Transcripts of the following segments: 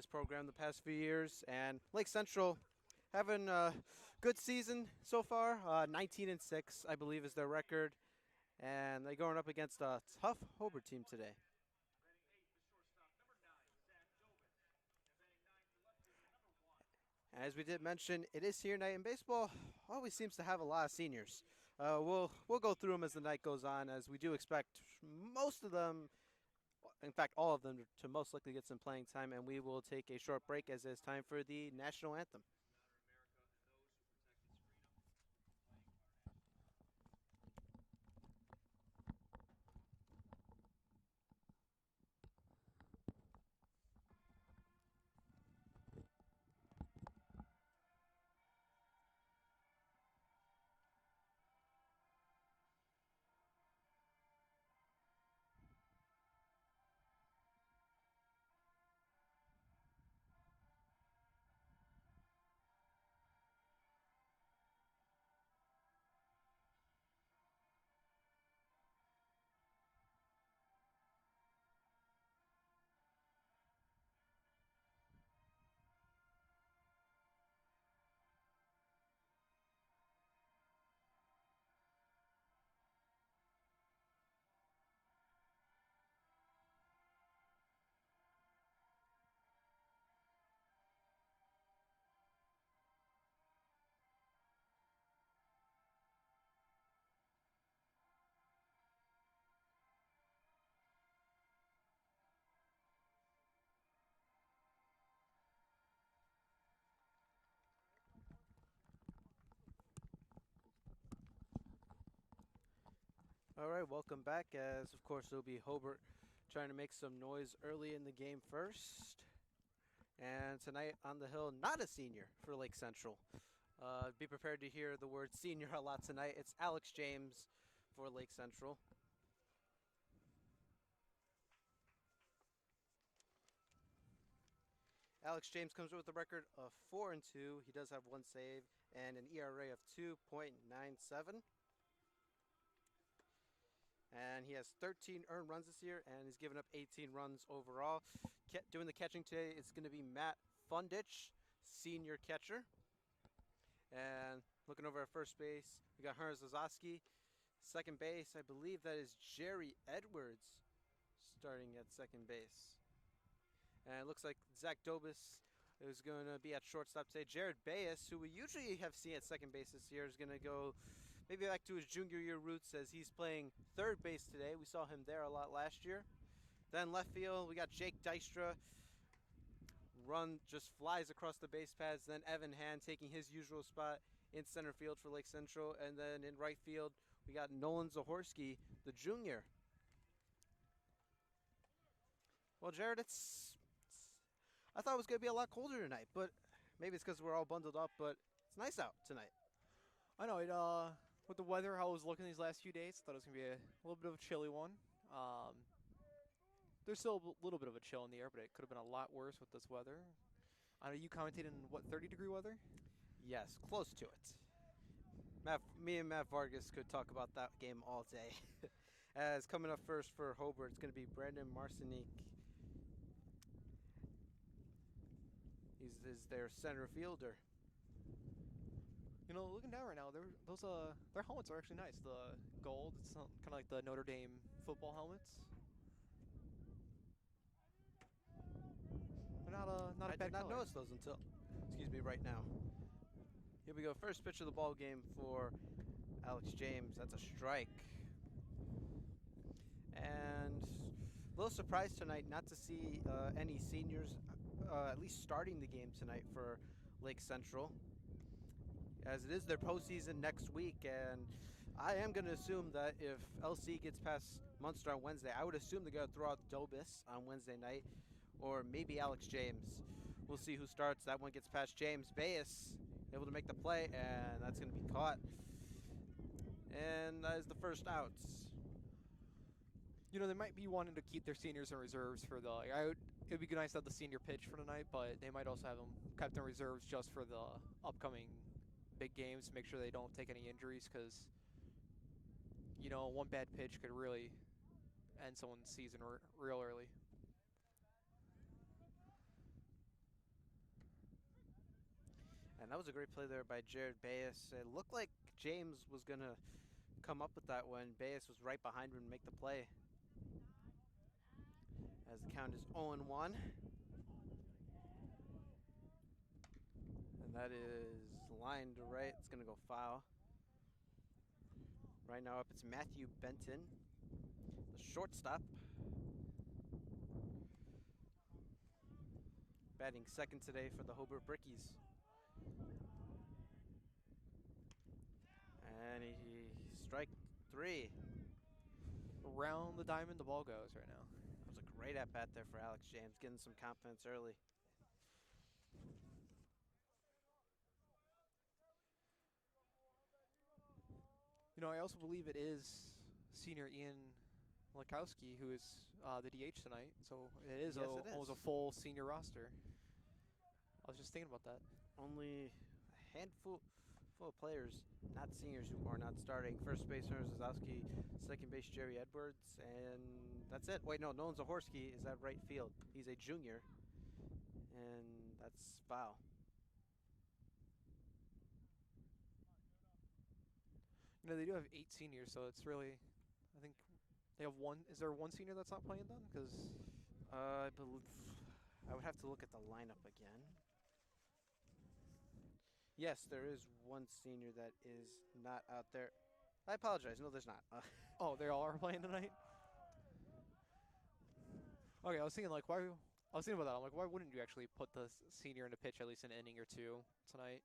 this program the past few years, and Lake Central having a good season so far. 19-6, I believe, is their record, and they're going up against a tough Hobart team today. As we did mention, it is senior night, and baseball always seems to have a lot of seniors. We'll go through them as the night goes on, as we do expect most of them, in fact all of them, to most likely get some playing time, and we will take a short break as it's time for the national anthem. All right, welcome back, as of course it'll be Hobart trying to make some noise early in the game first. And tonight on the hill, not a senior for Lake Central. Be prepared to hear the word senior a lot tonight. It's Alex James for Lake Central. Alex James comes with a record of 4-2. He does have one save and an ERA of 2.97. And he has 13 earned runs this year, and he's given up 18 runs overall. Doing the catching today is going to be Matt Fundich, senior catcher. And looking over at first base, we got Hunter Zazowski. Second base, I believe that is Jerry Edwards starting at second base. And it looks like Zach Dobis is going to be at shortstop today. Jared Bayes, who we usually have seen at second base this year, is going to go maybe back to his junior year roots, as he's playing third base today. We saw him there a lot last year. Then left field, we got Jake Dystra. Run just flies across the base paths. Then Evan Hand taking his usual spot in center field for Lake Central. And then in right field, we got Nolan Zahorski, the junior. Well, Jared, I thought it was going to be a lot colder tonight, but maybe it's because we're all bundled up, but it's nice out tonight. I know it. With the weather, how it was looking these last few days, I thought it was going to be a little bit of a chilly one. There's still a little bit of a chill in the air, but it could have been a lot worse with this weather. I know you commented in, 30-degree weather? Yes, close to it. Me and Matt Vargas could talk about that game all day. As coming up first for Hobart, it's going to be Brandon Marcinique. He's their center fielder. You know, looking down right now, their helmets are actually nice. The gold, it's kind of like the Notre Dame football helmets. They're not a bad color. I did not notice those until, right now. Here we go. First pitch of the ball game for Alex James. That's a strike. And a little surprised tonight not to see any seniors at least starting the game tonight for Lake Central, as it is their postseason next week. And I am going to assume that if LC gets past Munster on Wednesday, I would assume they're going to throw out Dobis on Wednesday night, or maybe Alex James. We'll see who starts. That one gets past James. Bayes able to make the play, and that's going to be caught. And that is the first out. You know, they might be wanting to keep their seniors in reserves for the. It would be nice to have the senior pitch for tonight, but they might also have them kept in reserves just for the upcoming big games to make sure they don't take any injuries, because, you know, one bad pitch could really end someone's season real early. And that was a great play there by Jared Bayes. It looked like James was going to come up with that one. Bayes was right behind him and make the play. As the count is 0-1. And that is line to right. It's going to go foul. Right now up it's Matthew Benton, the shortstop. Batting second today for the Hobart Brickies. And he strike 3. Around the diamond the ball goes right now. That was a great at-bat there for Alex James, getting some confidence early. You know, I also believe it is senior Ian Lakowski who is the DH tonight, so it is, Yes, it is. almost a full senior roster. I was just thinking about that. Only a handful of players, not seniors, who are not starting. First base, Ernest Zazowski. Second base, Jerry Edwards. And that's it. Wait, no, Nolan Zahorski is at right field. He's a junior. And that's foul. You know, they do have 8 seniors, so it's really, I think they have one. Is there one senior that's not playing then? Because I believe I would have to look at the lineup again. Yes, there is one senior that is not out there. I apologize. No, there's not. oh, they all are playing tonight. Okay, I was thinking like why. I was thinking about that. I'm like, why wouldn't you actually put the senior in a pitch at least an inning or two tonight?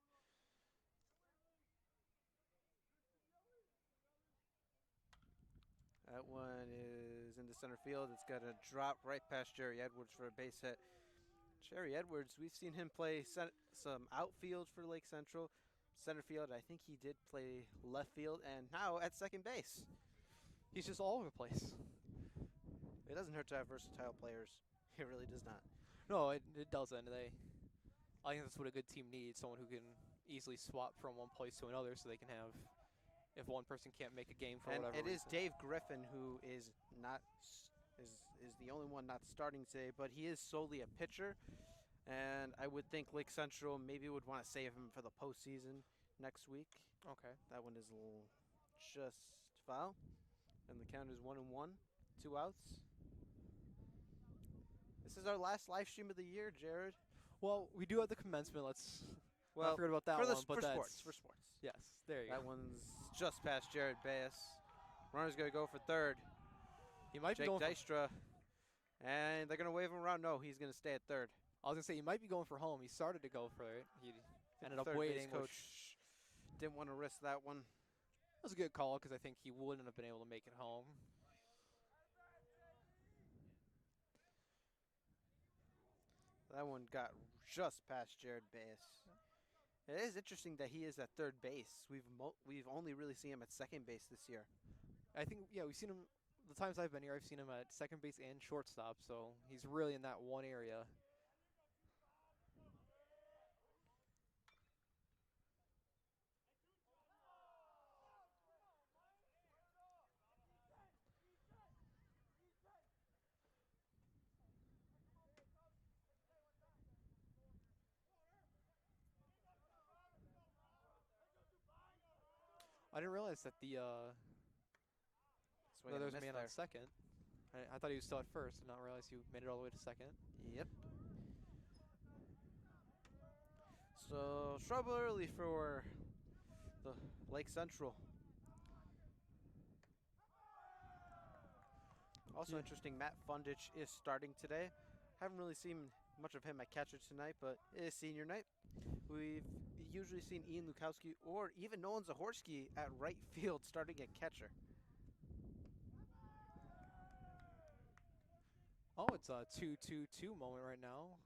That one is into center field. It's got to drop right past Jerry Edwards for a base hit. Jerry Edwards, we've seen him play some outfield for Lake Central. Center field, I think he did play left field, and now at second base. He's just all over the place. It doesn't hurt to have versatile players. It really does not. No, it doesn't. I think that's what a good team needs, someone who can easily swap from one place to another so they can have, if one person can't make a game for And whatever it is reason. Dave Griffin who is not is the only one not starting today, but he is solely a pitcher. And I would think Lake Central maybe would want to save him for the postseason next week. Okay. That one is just foul. And the count is 1-1, 2 outs. This is our last live stream of the year, Jared. Well, we do have the commencement. Let's not forget about that for one. But for that's sports, for sports. Yes, there you That go. one's just past Jared Bayes. Runner's going to go for third. He might Jake be going Dystra. And they're going to wave him around. No, he's going to stay at third. I was going to say, he might be going for home. He started to go for it. He ended up Third waiting. base coach didn't want to risk that one. That was a good call because I think he wouldn't have been able to make it home. That one got just past Jared Bayes. It is interesting that he is at third base. We've only really seen him at second base this year. I think, yeah, we've seen him, the times I've been here, I've seen him at second base and shortstop, so he's really in that one area. I didn't realize that That's why that he there was a missed man there. on second. I thought he was still at first. Did not realize he made it all the way to second. Yep. So trouble early for the Lake Central. Also Yeah. interesting, Matt Fundich is starting today. Haven't really seen much of him at catcher tonight, but it is senior night. We've usually seen Ian Lukowski or even Nolan Zahorski at right field starting at catcher. Oh, it's a 2-2-2 moment right now.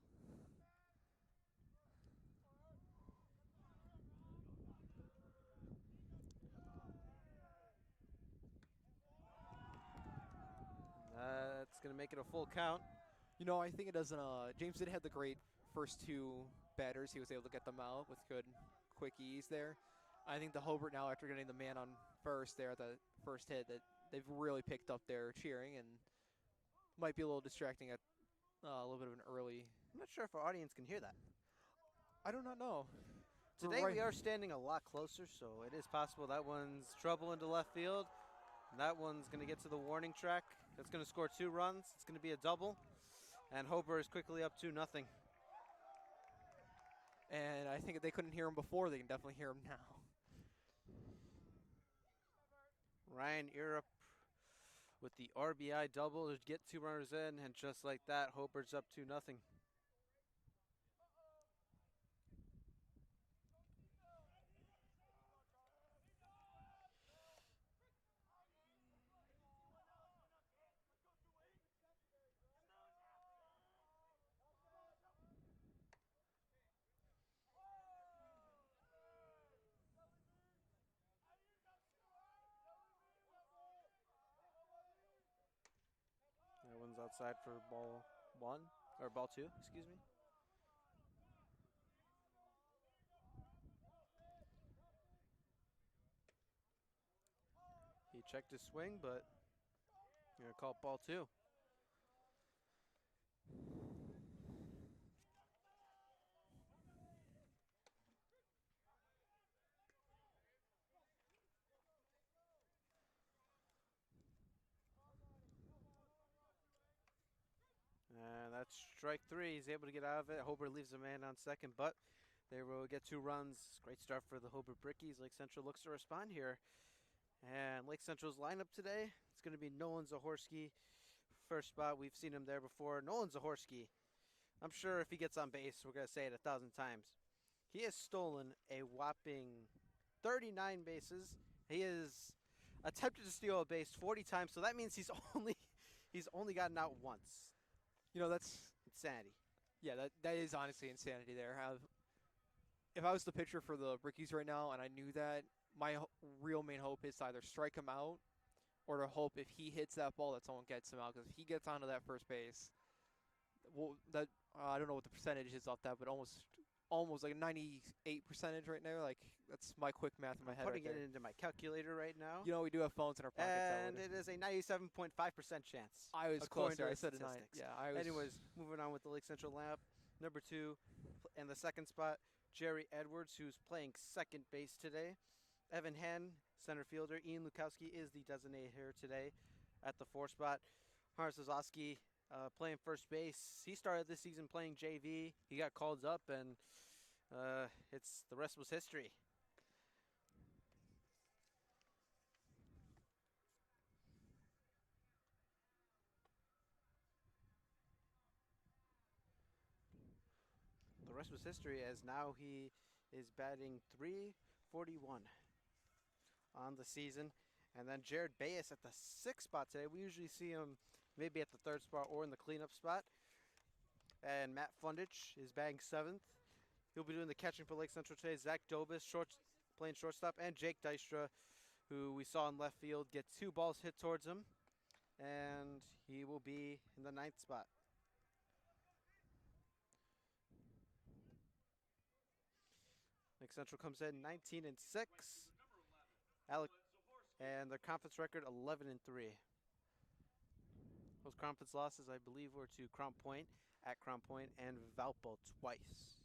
That's going to make it a full count. You know, I think it doesn't. James did have the great first two batters. He was able to get them out with good, quick ease there. I think the Hobart now, after getting the man on first there at the first hit, that they've really picked up their cheering and might be a little distracting at a little bit of an early. I'm not sure if our audience can hear that. I do not know. Today Right. we are standing a lot closer, so it is possible that one's trouble into left field. That one's going to get to the warning track. That's going to score 2 runs. It's going to be a double. And Hobart is quickly up 2-0. And I think if they couldn't hear him before, they can definitely hear him now. Ryan Erup with the RBI double to get 2 runners in, and just like that, Hobart's up 2-0. That one's outside for ball 1, or ball 2, excuse me. He checked his swing, but you're going to call it ball 2. And that's strike 3. He's able to get out of it. Hobart leaves a man on second, but they will get 2 runs. Great start for the Hobart Brickies. Lake Central looks to respond here. And Lake Central's lineup today, it's going to be Nolan Zahorski. First spot, we've seen him there before. Nolan Zahorski, I'm sure if he gets on base, we're going to say it 1,000 times. He has stolen a whopping 39 bases. He has attempted to steal a base 40 times, so that means he's only gotten out once. You know, that's Insanity. yeah, that is honestly insanity there. If I was the pitcher for the Brickies right now and I knew that, my real main hope is to either strike him out or to hope if he hits that ball that someone gets him out. Because if he gets onto that first base, well, that I don't know what the percentage is off that, but almost like a 98% right now. Like that's my quick math in my head. Putting right it there. into my calculator right now. You know, we do have phones in our pockets. And it is a 97.5% chance. I was according closer. to I the said a 9. statistics. Yeah, I was. Anyways, moving on with the Lake Central lineup. Number 2, in the second spot, Jerry Edwards, who's playing second base today. Evan Henn, center fielder. Ian Lukowski is the designated hitter today at the 4 spot. Hans Zazowski playing first base. He started this season playing JV. He got called up, and the rest was history. The rest was history, as now he is batting .341 on the season. And then Jared Bayes at the 6th spot today. We usually see him maybe at the 3rd spot or in the cleanup spot. And Matt Fundich is batting 7th. He'll be doing the catching for Lake Central today. Zach Dobis playing shortstop, and Jake Dystra, who we saw in left field, get 2 balls hit towards him. And he will be in the 9th spot. Lake Central comes in 19-6. And their conference record 11-3. Those conference losses, I believe, were to Crown Point, at Crown Point, and Valpo twice.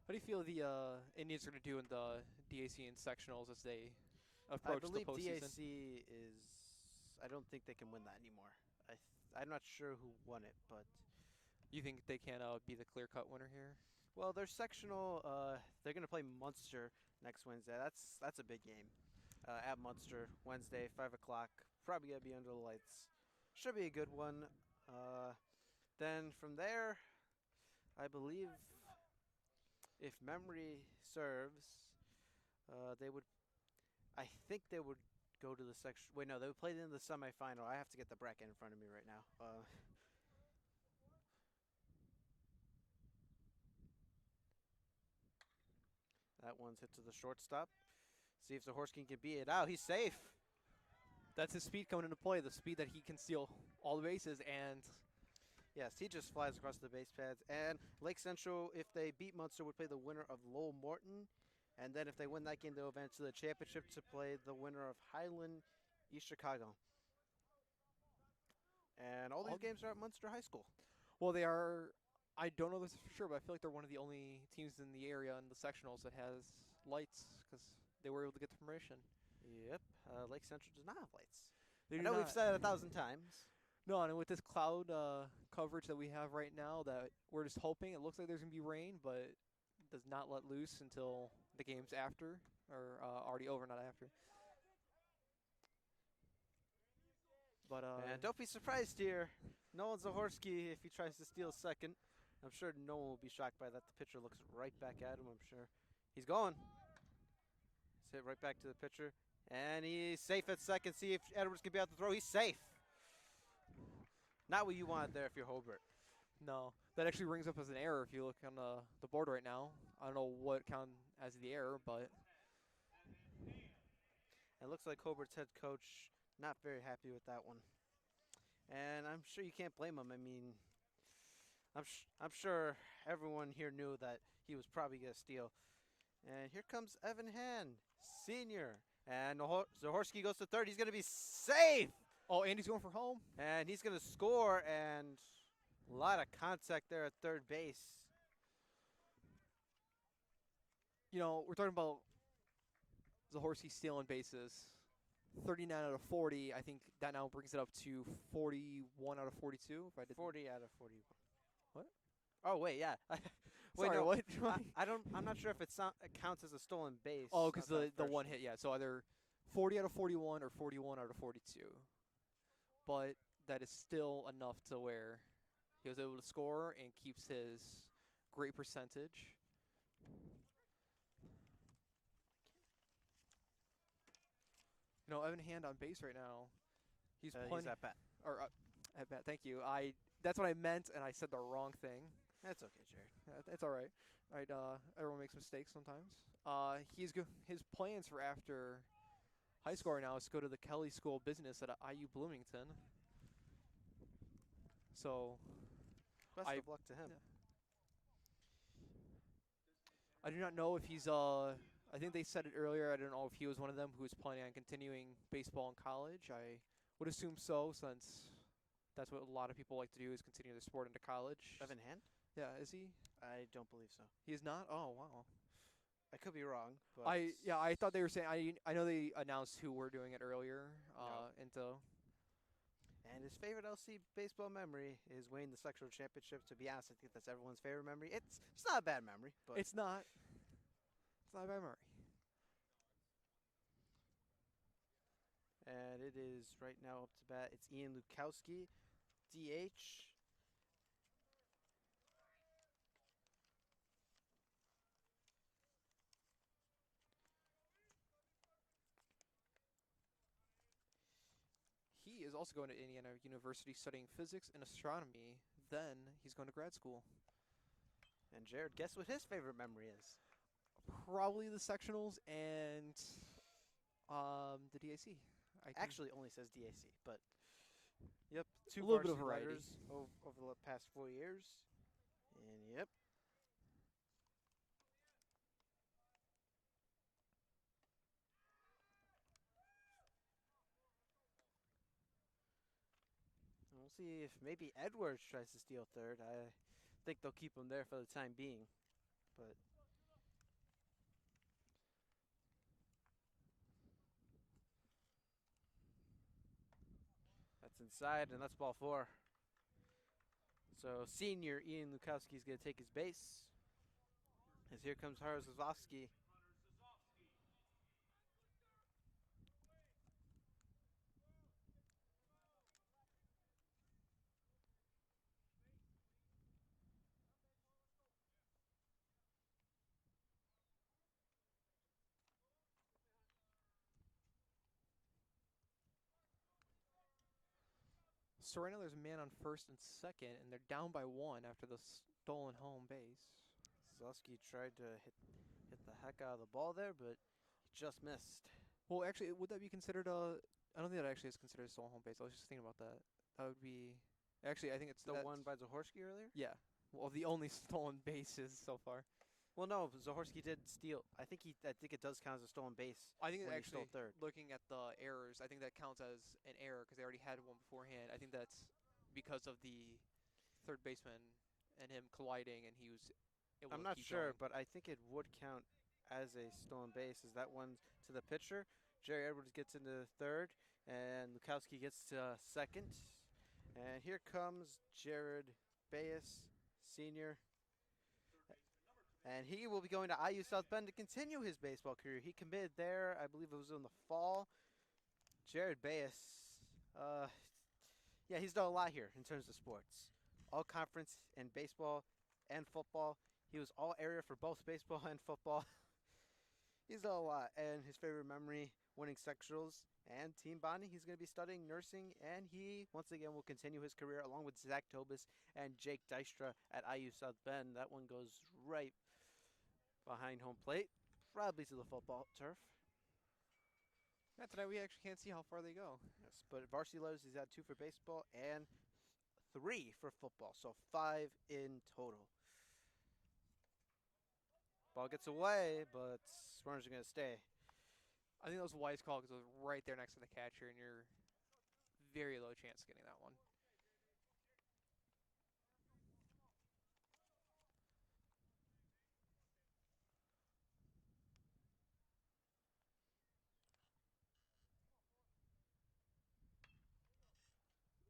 How do you feel the Indians are going to do in the DAC and sectionals as they approach the I believe postseason? DAC is. I don't think they can win that anymore. I'm not sure who won it, but You think they can be the clear-cut winner here? well, their sectional. They're going to play Munster next Wednesday. That's a big game at Munster Wednesday, 5 o'clock. Probably going to be under the lights. Should be a good one. Then from there, I believe, if memory serves, they would. I think they would go to the section. Wait, no, they would play in the semifinal. I have to get the bracket in front of me right now. That one's hit to the shortstop. See if Zahorski can beat it out. He's safe. That's his speed coming into play, the speed that he can steal all the bases, and Yes, he just flies across the base pads. And Lake Central, if they beat Munster, would play the winner of Lowell Morton. And then if they win that game, they'll advance to the championship to play the winner of Highland East Chicago. And all these games are at Munster High School. well, they are. I don't know this for sure, but I feel like they're one of the only teams in the area in the sectionals that has lights because they were able to get the permission. Yep. Lake Central does not have lights. They I do know we've not. said it 1,000 times. No, and with this cloud coverage that we have right now, that we're just hoping it looks like there's gonna be rain, but does not let loose until the game's after or already over, not after. But And don't be surprised here. Nolan Zahorsky, if he tries to steal second, I'm sure no one will be shocked by that. The pitcher looks right back at him, I'm sure. He's going. He's hit right back to the pitcher. And he's safe at second. See if Edwards can be out to throw. He's safe. Not what you want there if you're Hobart. no, that actually rings up as an error if you look on the board right now. I don't know what counted as the error, but It looks like Hobart's head coach not very happy with that one. And I'm sure you can't blame him. I mean, I'm sure everyone here knew that he was probably going to steal. And here comes Evan Hand, senior. And Zahorsky goes to third. He's going to be safe. oh, Andy's going for home. And he's going to score. And a lot of contact there at third base. You know, we're talking about Zahorsky stealing bases. 39 out of 40. I think that now brings it up to 41 out of 42. If I did 40 out of 41. What? Oh, wait, yeah. Wait, Sorry, no. what? I'm not sure if it counts as a stolen base. Oh, because Not that the first one hit, yeah. So either 40 out of 41 or 41 out of 42. But that is still enough to where he was able to score and keeps his great percentage. You know, Evan Hand on base right now. He's He's at bat. Or at bat. Thank you. That's what I meant, and I said the wrong thing. That's okay, Jared. It's all right. Right. Everyone makes mistakes sometimes. His plans for after high school right now is to go to the Kelly School of Business at IU Bloomington. So Best of luck to him. Yeah. I do not know if he's I think they said it earlier. I don't know if he was one of them who was planning on continuing baseball in college. I would assume so, since that's what a lot of people like to do, is continue their sport into college. Evan Hand? Yeah, is he? I don't believe so. He is not? Oh, wow. I could be wrong, but I thought they were saying, I know they announced who were doing it earlier into. And his favorite LC baseball memory is winning the sectional championship. To be honest, I think that's everyone's favorite memory. It's not a bad memory, but It's not. It's not a bad memory. And it is right now up to bat. It's Ian Lukowski, DH. He is also going to Indiana University studying physics and astronomy. Then he's going to grad school. And Jared, guess what his favorite memory is? Probably the sectionals and the DAC. Actually, only says DAC, but yep, two A little bit of varsity variety. letters over the past 4 years. And yep. And we'll see if maybe Edwards tries to steal third. I think they'll keep him there for the time being, but that's inside, and that's ball 4. So senior Ian Lukowski is going to take his base. As here comes Harzazovsky. So right now there's a man on first and second, and they're down by 1 after the stolen home base. Zosky tried to hit the heck out of the ball there, but he just missed. Well, actually, would that be considered a? I don't think that actually is considered a stolen home base. I was just thinking about that. That would be. Actually, I think it's The one by Zahorsky earlier? Yeah. Well, the only stolen bases so far. Well, no, Zahorsky did steal. I think it does count as a stolen base. I think when it he stole actually, third. looking at the errors, I think that counts as an error because they already had one beforehand. I think that's because of the third baseman and him colliding, and he was able I'm to not keep sure, going. but I think it would count as a stolen base. Is that one to the pitcher? Jerry Edwards gets into third, and Lukowski gets to second. And here comes Jared Bayes, senior, and he will be going to IU South Bend to continue his baseball career. He committed there, I believe it was in the fall. Jared Bayes, uh, yeah, he's done a lot here in terms of sports. All conference in baseball and football. He was all area for both baseball and football. He's done a lot. And his favorite memory, winning sectionals and team bonding. He's going to be studying nursing, and he, once again, will continue his career along with Zach Tobis and Jake Dystra at IU South Bend. That one goes right behind home plate, probably to the football turf. Yeah, tonight we actually can't see how far they go. Yes, but varsity letters, he's at 2 for baseball and 3 for football, so 5 in total. Ball gets away, but runners are going to stay. I think that was a wise call because it was right there next to the catcher, and you're very low chance of getting that one.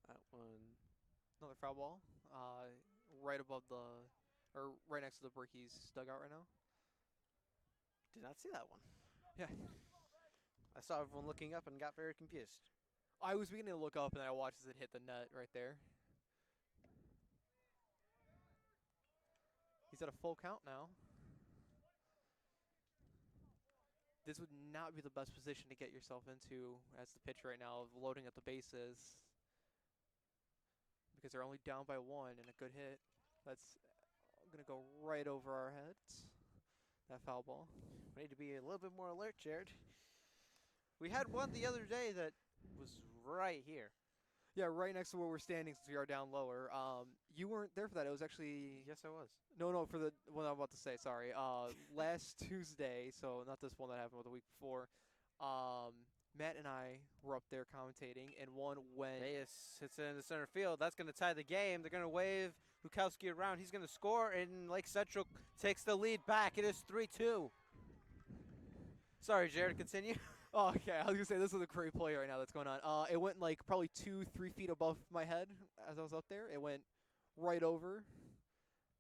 That one. Another foul ball, right above the, or right next to the Brickies dugout right now. Did not see that one. Yeah. I saw everyone looking up and got very confused. I was beginning to look up, and then I watched as it hit the net right there. He's at a full count now. This would not be the best position to get yourself into as the pitcher right now, of loading at the bases, because they're only down by 1, and a good hit. That's going to go right over our heads, that foul ball. We need to be a little bit more alert, Jared. We had one the other day that was right here. Yeah, right next to where we're standing since we are down lower. You weren't there for that. It was actually... Yes, I was. No, for the one I'm about to say, sorry. Last Tuesday, so not this one that happened, but the week before, Matt and I were up there commentating, and one went... Bayes hits it into center field. That's going to tie the game. They're going to wave Lukowski around. He's going to score, and Lake Central takes the lead back. It is 3-2. Sorry, Jared, continue. Oh, okay, I was going to say, this is a great play right now that's going on. It went like probably 2-3 feet above my head as I was up there. It went right over,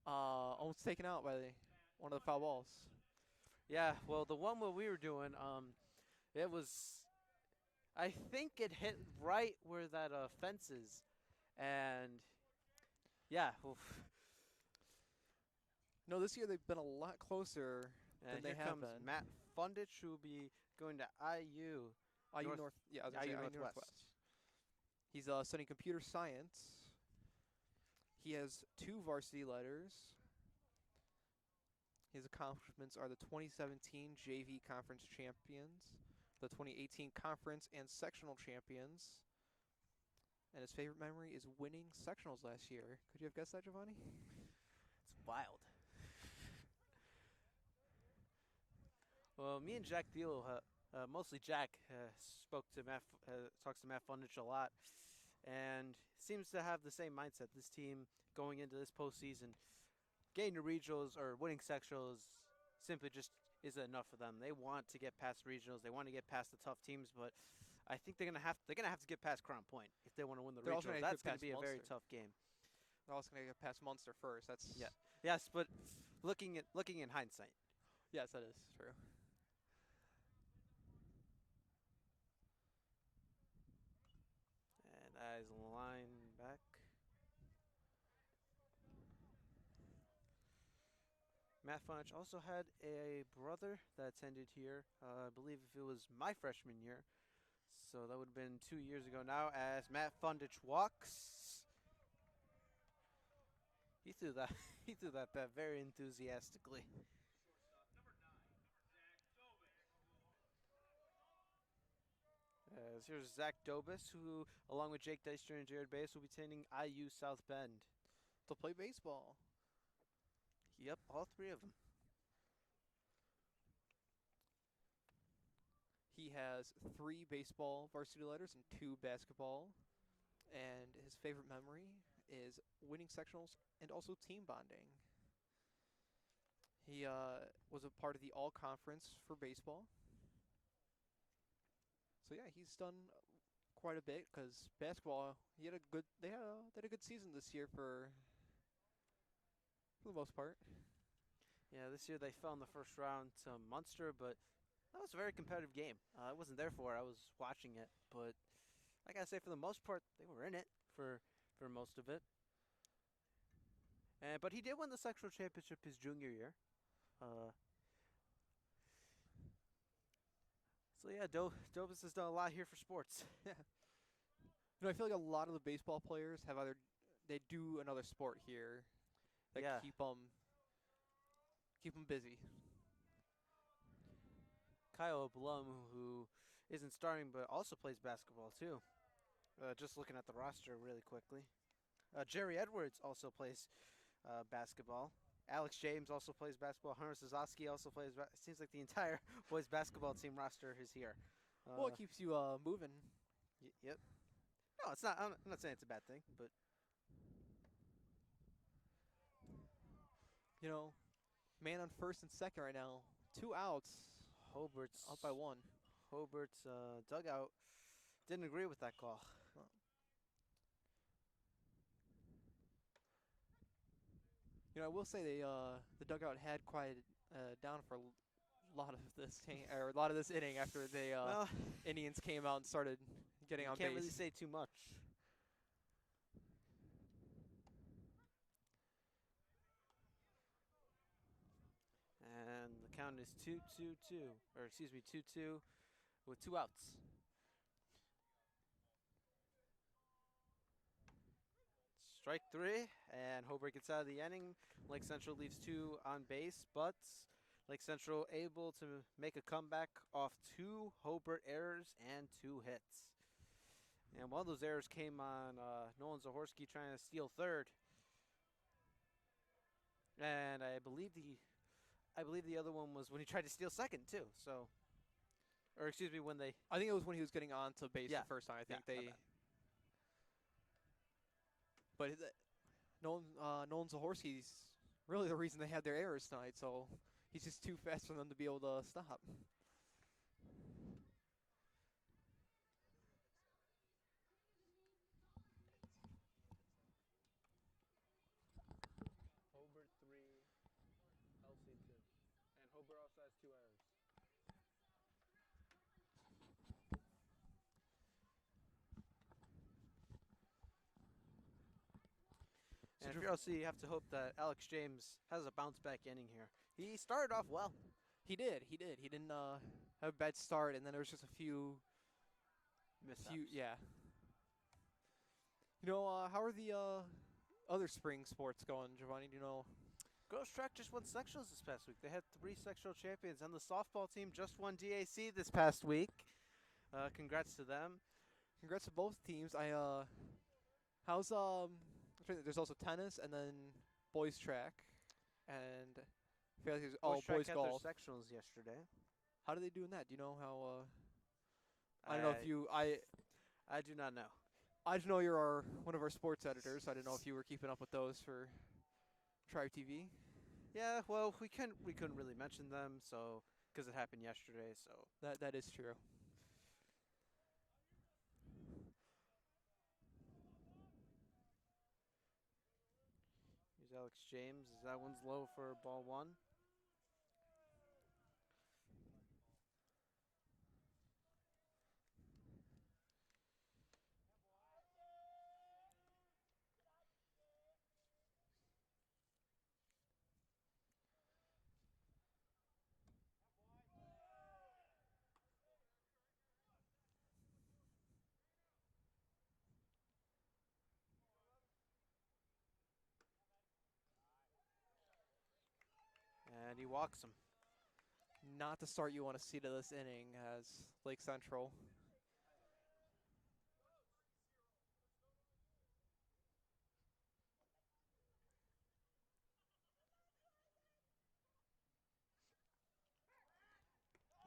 almost taken out by one of the foul balls. Yeah, well, the one where we were doing, it was, I think it hit right where that fence is. And, yeah. Oof. No, this year they've been a lot closer And than they here have comes been. Matt Fundich, who will be going to IU. IU North, yeah, I was gonna say IU IU Northwest. Northwest. He's studying computer science. He has 2 varsity letters. His accomplishments are the 2017 JV Conference Champions, the 2018 Conference and Sectional Champions, and his favorite memory is winning sectionals last year. Could you have guessed that, Giovanni? It's wild. Well, me and Jack Thiel, mostly Jack, talks to Matt Fundich a lot, and seems to have the same mindset. This team going into this postseason, getting to regionals or winning sectionals simply just isn't enough for them. They want to get past regionals. They want to get past the tough teams, but I think they're gonna have to get past Crown Point if they want to win the They're also regionals. gonna That's get going to past be a very Munster. tough game. They're also going to get past Munster first. That's Yes, but looking in hindsight. Yes, that is true. And eyes line back. Matt Funch also had a brother that attended here, I believe if it was my freshman year. So that would have been 2 years ago now as Matt Fundich walks. He threw that he threw that bat very enthusiastically. As here's Zach Dobis, who, along with Jake Deister and Jared Bayes, will be attending IU South Bend. To play baseball. Yep, all 3 of them. He has 3 baseball varsity letters and 2 basketball. And his favorite memory is winning sectionals and also team bonding. He was a part of the all conference for baseball. So yeah, he's done quite a bit because basketball. They had a good season this year for the most part. Yeah, this year they fell in the first round to Munster, but that was a very competitive game. I wasn't there for it. I was watching it, but I gotta say, for the most part, they were in it for most of it. And but he did win the sectional championship his junior year. Uh, so yeah, Dobus has done a lot here for sports. Yeah. I feel like a lot of the baseball players have either they do another sport here that Yeah, keep them busy. Kyle Blum, who isn't starting but also plays basketball too. Just looking at the roster really quickly. Jerry Edwards also plays basketball. Alex James also plays basketball. Hunter Suzoski also plays. It seems like the entire boys basketball team roster is here. Well, it keeps you moving. Yep. No, it's not. I'm not saying it's a bad thing, but Man on first and second right now. 2 outs, Hobart's up by 1. Hobart's dugout didn't agree with that call. I will say the dugout had quieted down for a lot of this or a lot of this inning after the Well, Indians came out and started getting you on can't base. really say too much. And the count is 2-2-2, or excuse me, 2-2 with 2 outs. Strike 3, and Hobart gets out of the inning. Lake Central leaves 2 on base, but Lake Central able to make a comeback off 2 Hobart errors and 2 hits. And one of those errors came on Nolan Zahorski trying to steal third. And I believe the other one was when he tried to steal second too. So, or excuse me, when they. I think it was when he was getting onto base Yeah. the first time. I think Yeah, my they. bad. But Nolan Zahorski's really the reason they had their errors tonight. So he's just too fast for them to be able to stop. Hobart 3, LC 2, and Hobart also has 2 errors. And if you're LC, you have to hope that Alex James has a bounce back inning here. He started off well. He did. He didn't have a bad start, and then there was just a few. Mishaps. Yeah. How are the other spring sports going, Giovanni? Do you know? Girls track just won sectionals this past week. They had 3 sectional champions, and the softball team just won DAC this past week. Congrats to them. Congrats to both teams. How's there's also tennis and then boys track, and I feel like there's Boys track boys had golf. their sectionals yesterday. How do they do in that? Do you know how? I don't know if you. I do not know. I just know you're one of our sports editors. So I didn't know if you were keeping up with those for Tribe TV. Yeah, well, we couldn't really mention them, so because it happened yesterday. So That is true. here's Alex James. That one's low for ball 1. And he walks him. Not the start you want to see to this inning as Lake Central.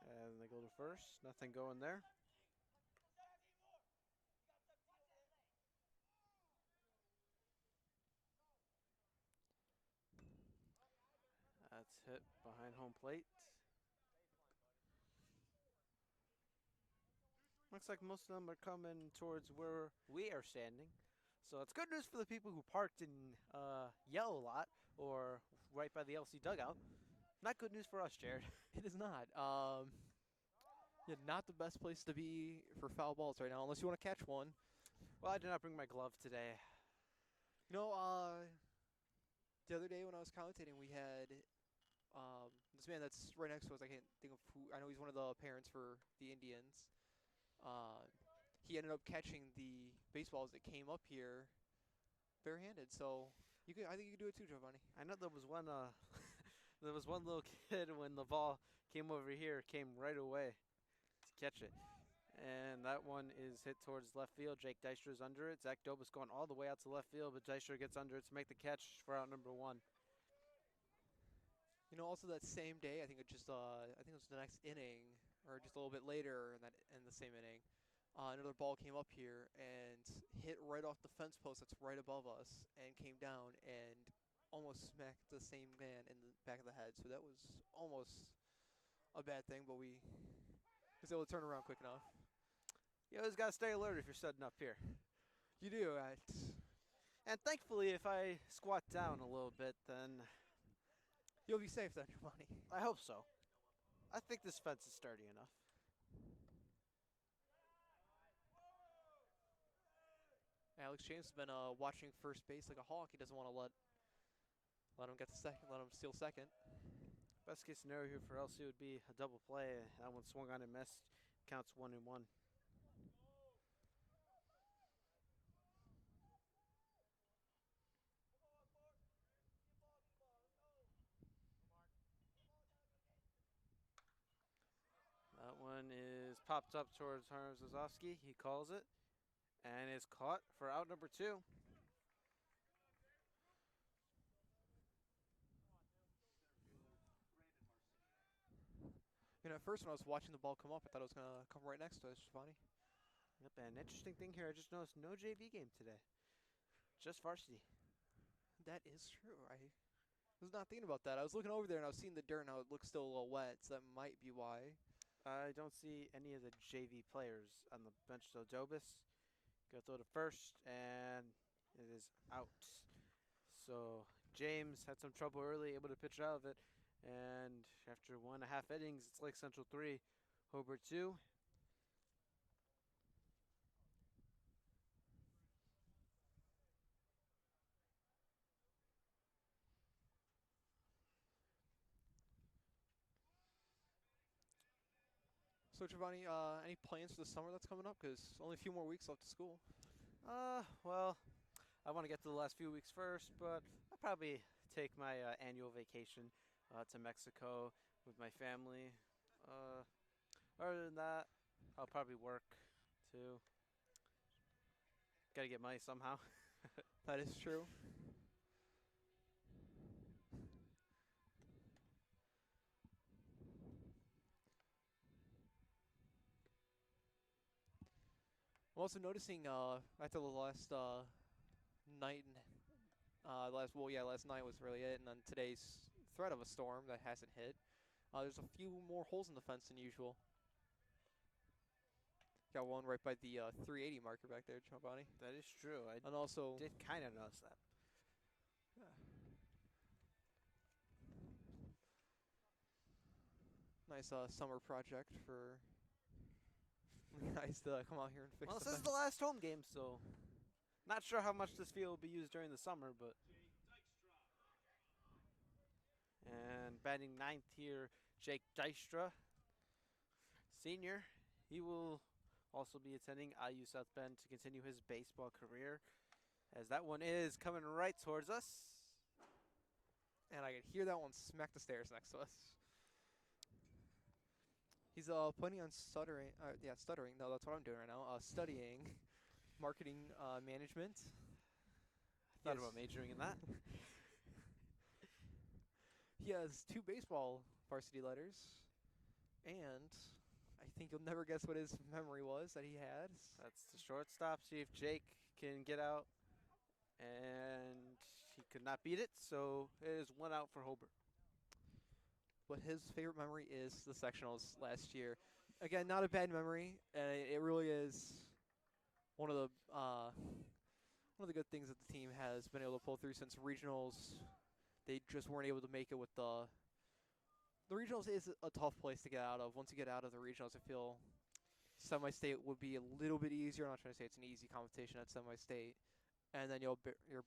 And they go to first. Nothing going there. hit behind home plate. Looks like most of them are coming towards where we are standing. So it's good news for the people who parked in yellow lot or right by the LC dugout. Not good news for us, Jared. It is not. Yeah, not the best place to be for foul balls right now, unless you want to catch one. Well, I did not bring my glove today. You know, the other day when I was commentating, we had this man that's right next to us. I can't think of who. I know he's one of the parents for the Indians. Uh, he ended up catching the baseballs that came up here barehanded. So I think you could do it too, Giovanni. I know there was one there was one little kid when the ball came over here, came right away to catch it. And that one is hit towards left field. Jake Dystra is under it. Zach Dobus going all the way out to left field, but Dystra gets under it to make the catch for out number 1. You know, also that same day, I think it was the next inning, or just a little bit later in the same inning. Another ball came up here and hit right off the fence post that's right above us, and came down and almost smacked the same man in the back of the head. So that was almost a bad thing, but we was able to turn around quick enough. You always got to stay alert if you're setting up here. You do. And thankfully, if I squat down a little bit, then You'll be safe then, Giovanni. I hope so. I think this fence is sturdy enough. Alex James has been watching first base like a hawk. He doesn't want to let him get the second, let him steal second. Best case scenario here for LC would be a double play. That one swung on and missed. Counts 1-1. That one is popped up towards Harm Zazowski. He calls it and is caught for out number 2. You know, at first when I was watching the ball come up, I thought it was going to come right next to us, Giovanni. Yep, and interesting thing here, I just noticed no JV game today. Just varsity. That is true. I was not thinking about that. I was looking over there and I was seeing the dirt and how it looks still a little wet, so that might be why. I don't see any of the JV players on the bench, so Dobus go throw to first, and it is out. So James had some trouble early, able to pitch out of it, and after 1.5 innings, it's Lake Central 3, Hobart 2. So, Giovanni, any plans for the summer that's coming up? Because only a few more weeks left to school. Well, I want to get to the last few weeks first, but I'll probably take my annual vacation to Mexico with my family. Other than that, I'll probably work too. Gotta get money somehow. That is true. I'm also noticing after the last night, last night was really it, and then today's threat of a storm that hasn't hit. There's a few more holes in the fence than usual. Got one right by the 380 marker back there, Giovanni. That is true. I And also did kind of notice that. yeah. Nice summer project for guys to come out here and fix Well, the this is fence. the last home game, so not sure how much this field will be used during the summer, but. And batting ninth here, Jake Dystra, senior. He will also be attending IU South Bend to continue his baseball career, as that one is coming right towards us. And I can hear that one smack the stairs next to us. He's planning on stuttering. Stuttering. No, that's what I'm doing right now. Studying marketing management. Thought about majoring in that. He has 2 baseball varsity letters, and I think you'll never guess what his memory was that he had. That's the shortstop. See if Jake can get out, and he could not beat it. So it is 1 out for Hobart. but his favorite memory is the sectionals last year. Again, not a bad memory, and it really is one of the good things that the team has been able to pull through since regionals. They just weren't able to make it with the regionals is a tough place to get out of. Once you get out of the regionals, I feel semi-state would be a little bit easier. I'm not trying to say it's an easy competition at semi-state, and then you're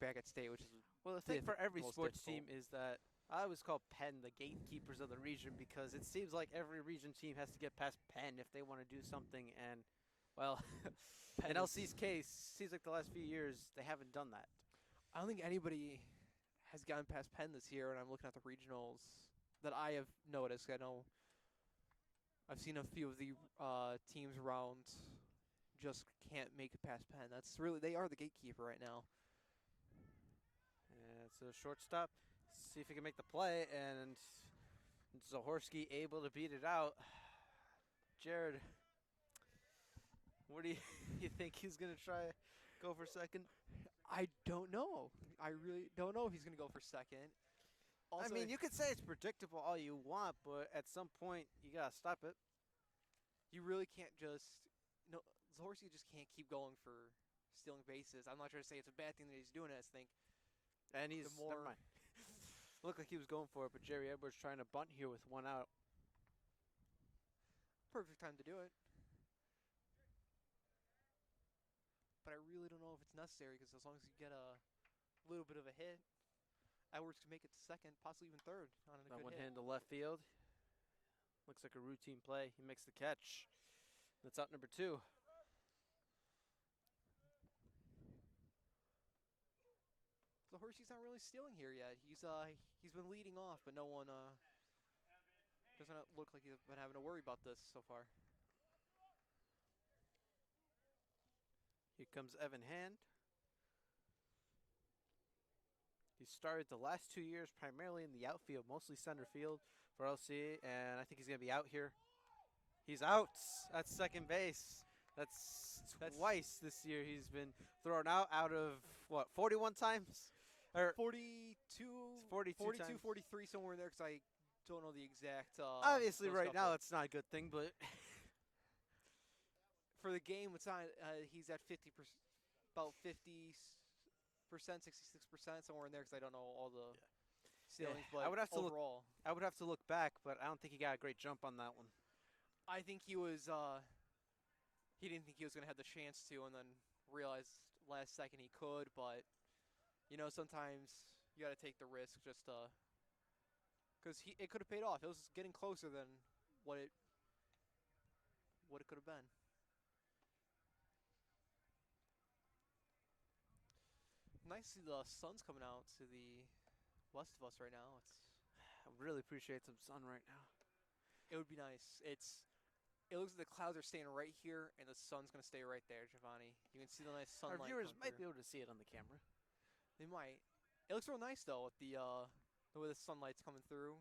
back at state, which is Well, the thing for every most sports difficult. team is that I always call Penn the gatekeepers of the region because it seems like every region team has to get past Penn if they want to do something. And, well, Penn in is- LC's case, seems like the last few years they haven't done that. I don't think anybody has gotten past Penn this year, and I'm looking at the regionals that I have noticed. I know I've seen a few of the teams around just can't make it past Penn. They are the gatekeeper right now. And it's a shortstop. See if he can make the play, and Zahorski able to beat it out. Jared, what do you, you think he's going to try go for second? I don't know. I really don't know if he's going to go for second. Also, I mean, you could say it's predictable all you want, but at some point, you got to stop it. you really can't just Zahorski just can't keep going for stealing bases. I'm not trying to say it's a bad thing that he's doing it. I think And he's, never mind. Looked like he was going for it, but Jerry Edwards trying to bunt here with one out. perfect time to do it. But I really don't know if it's necessary because as long as you get a little bit of a hit, Edwards can make it to second, possibly even third on a That good one hit. hand to left field. Looks like a routine play. He makes the catch. That's out number 2. Zahorski's not really stealing here yet. He's been leading off, but no one doesn't look like he's been having to worry about this so far. Here comes Evan Hand. He started the last 2 years primarily in the outfield, mostly center field for LC, and I think he's going to be out here. He's out at second base. That's twice this year he's been thrown out of, what, 41 times? Or 42, 42 times. 43, somewhere in there, because I don't know the exact. Obviously, close right stuff, now but it's not a good thing, but for the game, it's not. He's at 50%, about 50%, 66%, somewhere in there, because I don't know all the stealings. Yeah, But I would have to overall, I would have to look back, but I don't think he got a great jump on that one. I think he was. He didn't think he was going to have the chance to, and then realized last second he could. But sometimes you got to take the risk just because it could have paid off. It was getting closer than what it could have been. Nice to see the sun's coming out to the west of us right now. I really appreciate some sun right now. It would be nice. It looks like the clouds are staying right here, and the sun's gonna stay right there, Giovanni. You can see the nice sunlight. Our viewers coming might be through. able to see it on the camera. They might. It looks real nice though with the way the sunlight's coming through.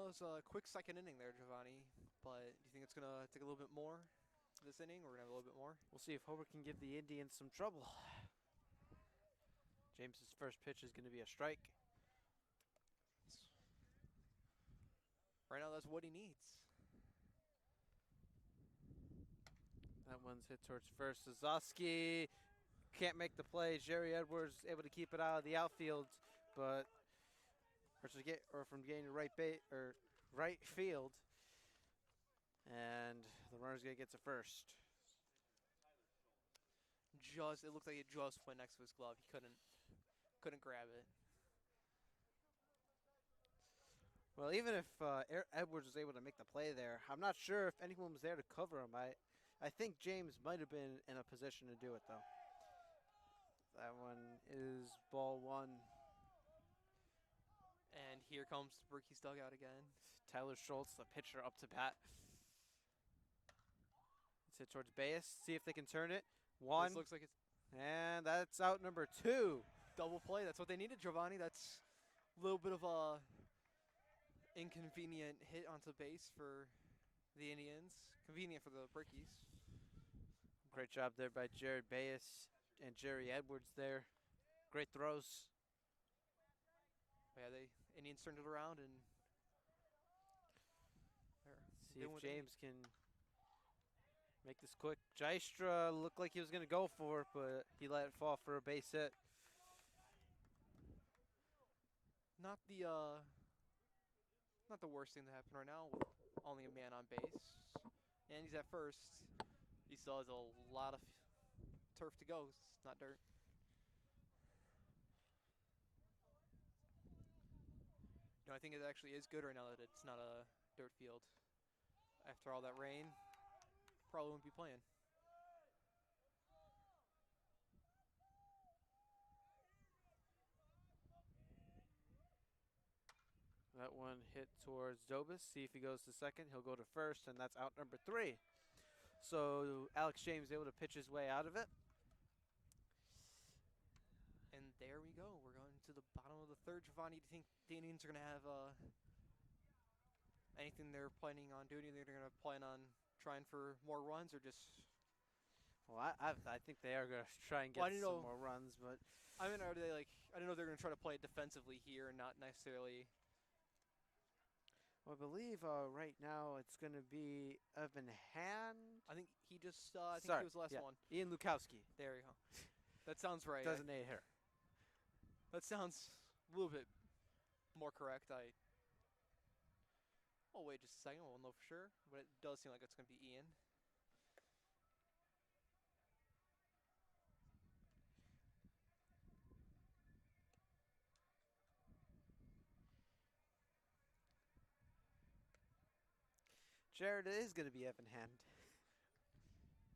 It's a quick second inning there, Giovanni. But do you think it's gonna take a little bit more this inning? We're gonna have a little bit more. We'll see if Hobart can give the Indians some trouble. James's first pitch is going to be a strike. Right now, that's what he needs. That one's hit towards first. Zazowski can't make the play. Jerry Edwards able to keep it out of the outfield, but from getting to right field, and the runner's gonna get to first. It looked like it just went next to his glove. He couldn't grab it. Well, even if Edwards was able to make the play there, I'm not sure if anyone was there to cover him. I think James might have been in a position to do it, though. That one is ball 1. And here comes Berkey's dugout again. Tyler Schultz, the pitcher, up to bat. It's hit towards base. See if they can turn it. This One. looks like it's And that's out number 2. double play. That's what they needed, Giovanni. That's a little bit of a inconvenient hit onto base for the Indians. Convenient for the Brickies. Great job there by Jared Bayes and Jerry Edwards there. Great throws. Yeah, the Indians turned it around and See if James can make this quick. Jystra looked like he was going to go for it, but he let it fall for a base hit. not the worst thing that happened right now with only a man on base. And he's at first. He still has a lot of turf to go. It's not dirt. You know, I think it actually is good right now that it's not a dirt field. After all that rain, probably wouldn't be playing. That one hit towards Dobis. See if he goes to second. He'll go to first, and that's out number 3. So Alex James able to pitch his way out of it. And there we go. We're going to the bottom of the third. Giovanni, do you think the Indians are going to have anything they're planning on doing? They're going to plan on trying for more runs or just... Well, I think they are going to try and get some more runs, but... I mean, are they like... I don't know if they're going to try to play it defensively here and not necessarily... Well, I believe right now it's going to be Evan Hand. I think he just... I think he was the last one. Ian Lukowski. There you go. That sounds right. Designated hitter. That sounds a little bit more correct. Oh, wait just a second. We'll know for sure. But it does seem like it's going to be Ian. Jared, it is going to be Evan Hand.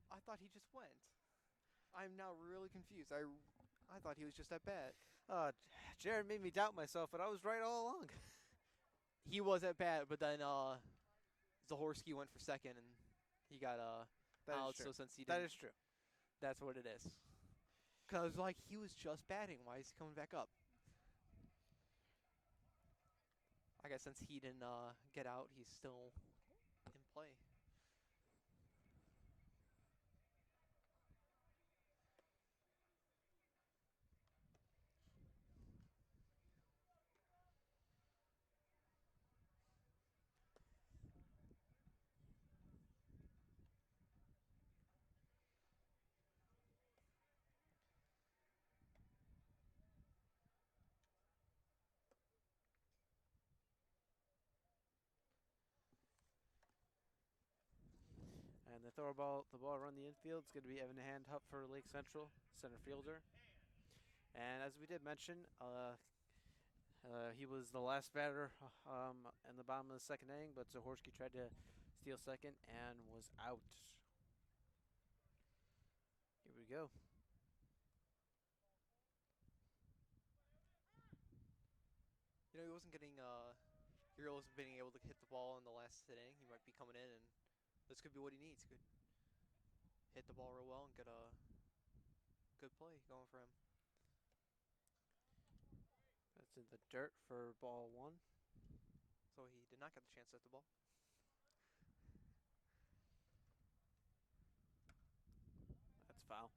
I thought he just went. I'm now really confused. I thought he was just at bat. Jared made me doubt myself, but I was right all along. He was at bat, but then Zahorski went for second, and he got out. So since he didn't, that is true. That's what it is. Because like he was just batting. Why is he coming back up? I guess since he didn't get out, he's still in play. And the ball around the infield is going to be Evan Hand up for Lake Central, center fielder. And as we did mention, he was the last batter in the bottom of the second inning, but Zahorski tried to steal second and was out. Here we go. You know, he wasn't getting he wasn't being able to hit the ball in the last inning. He might be coming in, and this could be what he needs. He could hit the ball real well and get a good play going for him. That's in the dirt for ball 1. So he did not get the chance to hit the ball. That's foul.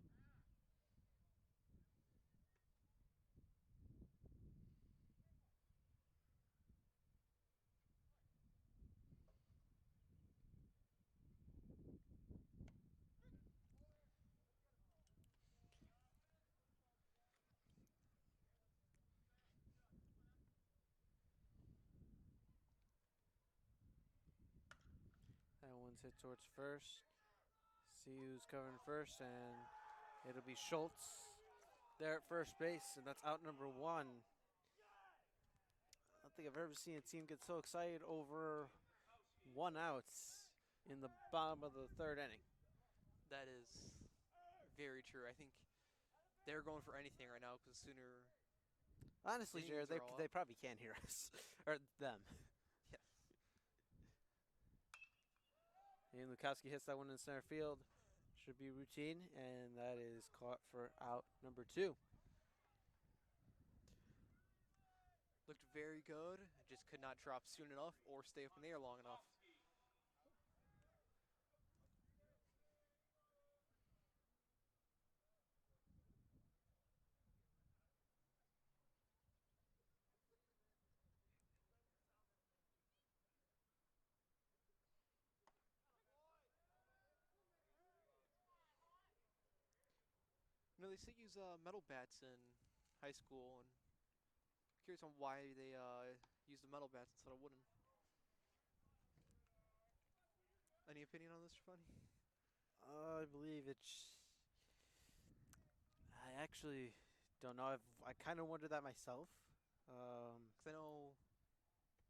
That one's hit towards first. See who's covering first, and it'll be Schultz there at first base, and that's out number 1. I don't think I've ever seen a team get so excited over 1 out in the bottom of the third inning. That is very true. I think they're going for anything right now because sooner. Honestly, Jared, they probably can't hear us or them. Yes. And Lukowski hits that one in center field should be routine, and that is caught for out number 2. Looked very good. Just could not drop soon enough or stay up in the air long enough. They still use metal bats in high school, and curious on why they use the metal bats instead of wooden. Any opinion on this, Funny? I believe it's. I actually don't know. I kind of wondered that myself. Because I know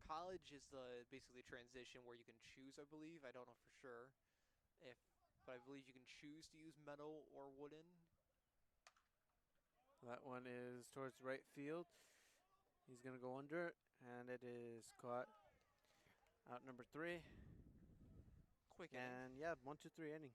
college is the basically transition where you can choose. I believe. I don't know for sure if, but I believe you can choose to use metal or wooden. That one is towards right field. He's going to go under it, and it is caught out number 3. Quick inning. And yeah, 1, 2, 3 inning.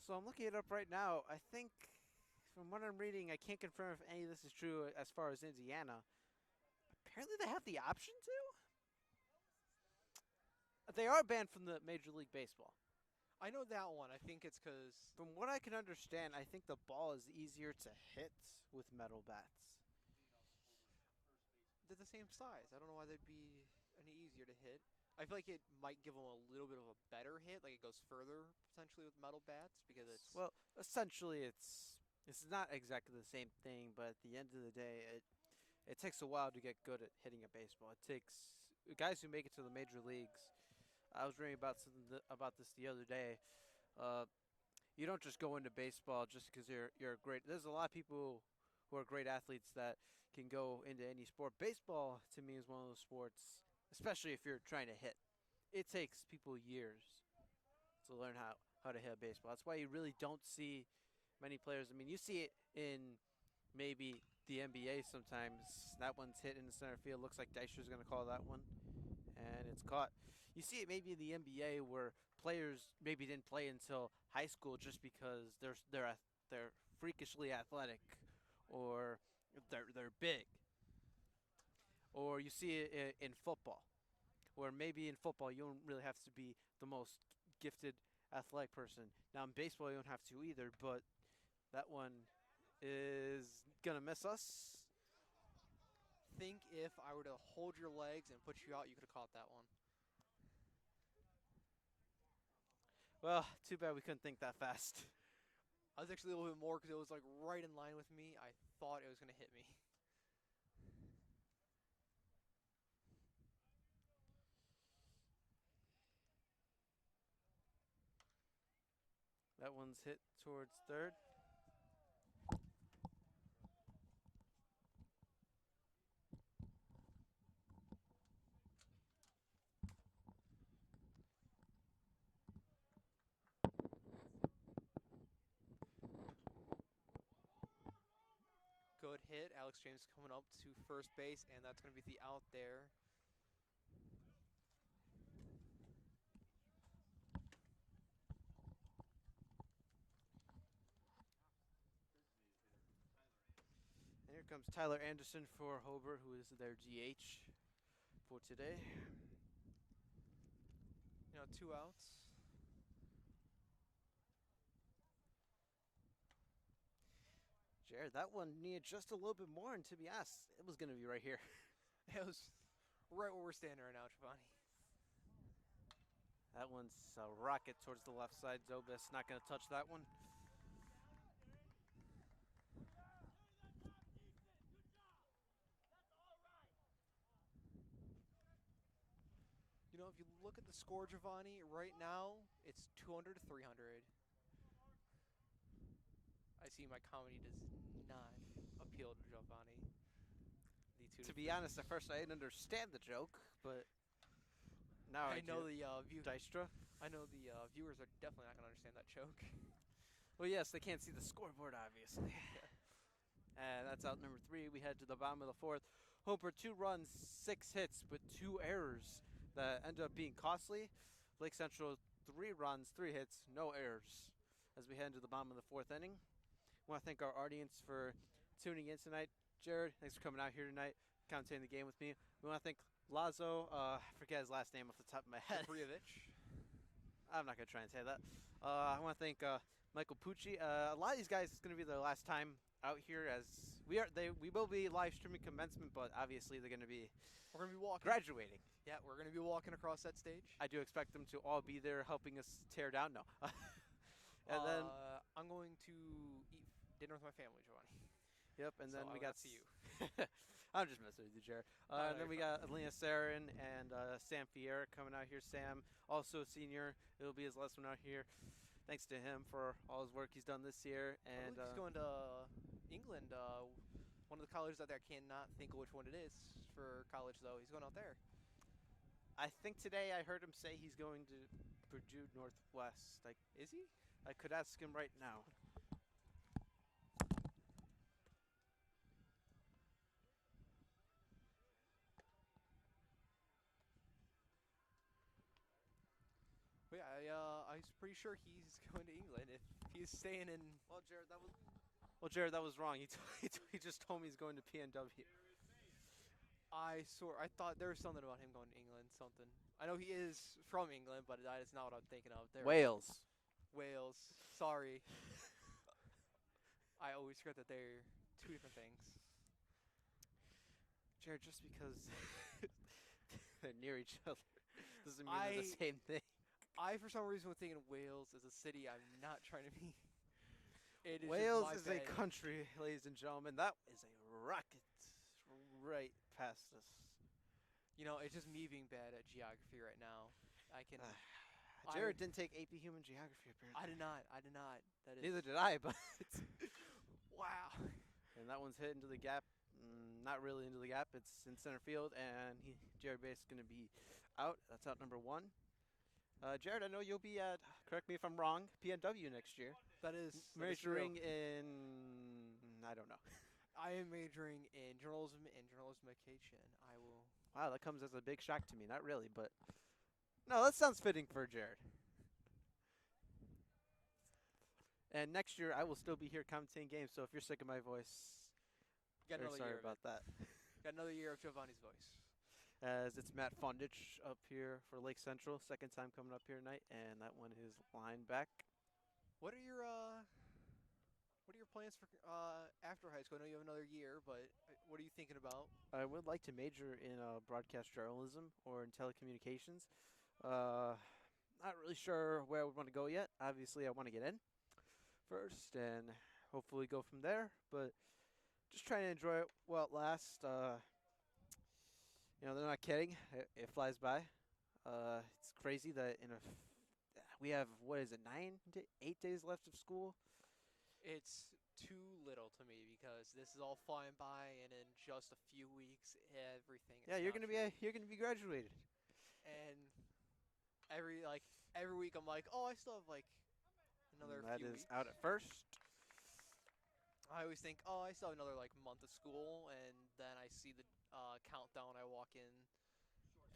So I'm looking it up right now. I think, from what I'm reading, I can't confirm if any of this is true as far as Indiana. Apparently, they have the option to. They are banned from the Major League Baseball. I know that one. I think it's because From what I can understand, I think the ball is easier to hit with metal bats. they're the same size. I don't know why they'd be any easier to hit. I feel like it might give them a little bit of a better hit, like it goes further potentially with metal bats because it's. Well, essentially, it's not exactly the same thing, but at the end of the day, it takes a while to get good at hitting a baseball. It takes guys who make it to the major leagues. I was reading about about this the other day. Uh, you don't just go into baseball just because you're great. There's a lot of people who are great athletes that can go into any sport. Baseball to me is one of those sports, especially if you're trying to hit. It takes people years to learn how to hit a baseball. That's why you really don't see many players. I mean, you see it in maybe the NBA sometimes. That one's hit in the center field. Looks like Deicher's going to call that one, and it's caught. You see it maybe in the NBA where players maybe didn't play until high school just because they're freakishly athletic, or they're big. Or you see it in football, where maybe in football you don't really have to be the most gifted athletic person. Now in baseball you don't have to either, but that one is gonna miss us. Think if I were to hold your legs and put you out, you could have caught that one. Well, too bad we couldn't think that fast. I was actually a little bit more because it was like right in line with me. I thought it was going to hit me. That one's hit towards third. Good hit. Alex James coming up to first base, and that's going to be the out there. And here comes Tyler Anderson for Hobart, who is their DH for today. 2 outs. Jared, that one needed just a little bit more, and to be honest, it was going to be right here. It was right where we're standing right now, Giovanni. That one's a rocket towards the left side. Zobis not going to touch that one. You know, if you look at the score, Giovanni, right now, it's 200 to 300. I see my comedy does not appeal to Giovanni. To be honest, at first I didn't understand the joke, but now I know do. the Dystra. I know the viewers are definitely not going to understand that joke. Well, yes, they can't see the scoreboard, obviously. And that's out number 3. We head to the bottom of the 4th. Hobart 2 runs, 6 hits, but 2 errors that ended up being costly. Lake Central 3 runs, 3 hits, no errors. As we head into the bottom of the 4th inning, I want to thank our audience for tuning in tonight. Jared, thanks for coming out here tonight, commentating the game with me. We want to thank Lazo. I forget his last name off the top of my head. Prievich. I'm not going to try and say that. I want to thank Michael Pucci. A lot of these guys, it's going to be their last time out here, as we will be live streaming commencement, but obviously they're going to be graduating. Yeah, we're going to be walking across that stage. I do expect them to all be there helping us tear down. No. And then I'm going to eat dinner with my family, Giovanni. Yep, and then we got see you. I'm just messing with you, Jared. And then we got Alina Sarin and Sam Fiera coming out here. Sam, also a senior. It'll be his last one out here. Thanks to him for all his work he's done this year. And he's going to England. One of the colleges out there. I cannot think of which one it is for college, though. He's going out there. I think today I heard him say he's going to Purdue Northwest. Is he? I could ask him right now. But yeah, I was pretty sure he's going to England. If he's staying in... Well, Jared, that was wrong. He just told me he's going to PNW. I thought there was something about him going to England, something. I know he is from England, but that is not what I'm thinking of. Wales. Sorry. I always forget that they're two different things. Jared, just because they're near each other doesn't mean they're the same thing. I, for some reason, was thinking Wales is a city I'm not trying to be. Wales is a country, ladies and gentlemen. That is a rocket right past us. You know, it's just me being bad at geography right now. Jared didn't take AP Human Geography, apparently. I did not. Neither did I, but... Wow. And that one's hit into the gap. Not really into the gap. It's in center field, and Jared Bass is going to be out. That's out number 1. Jared, I know you'll be at, correct me if I'm wrong, PNW next year. That is majoring in, I don't know. I am majoring in journalism and journalismication. I will. Wow, that comes as a big shock to me. Not really, but no, that sounds fitting for Jared. And next year, I will still be here commentating games. So if you're sick of my voice, very sorry about that. Got another year of Giovanni's voice. As it's Matt Fundich up here for Lake Central, second time coming up here tonight, and that one is line back. What are your plans for after high school? I know you have another year, but what are you thinking about? I would like to major in broadcast journalism or in telecommunications. Not really sure where I would want to go yet. Obviously, I want to get in first and hopefully go from there, but just trying to enjoy it while it lasts. They're not kidding. It flies by. It's crazy that we have, 8 days left of school? It's too little to me because this is all flying by, and in just a few weeks, everything. Yeah, you're gonna be graduated. And every week, I'm like, oh, I still have another few weeks. That is out at first. I always think, oh, I still have another month of school, and then I see the countdown. I walk in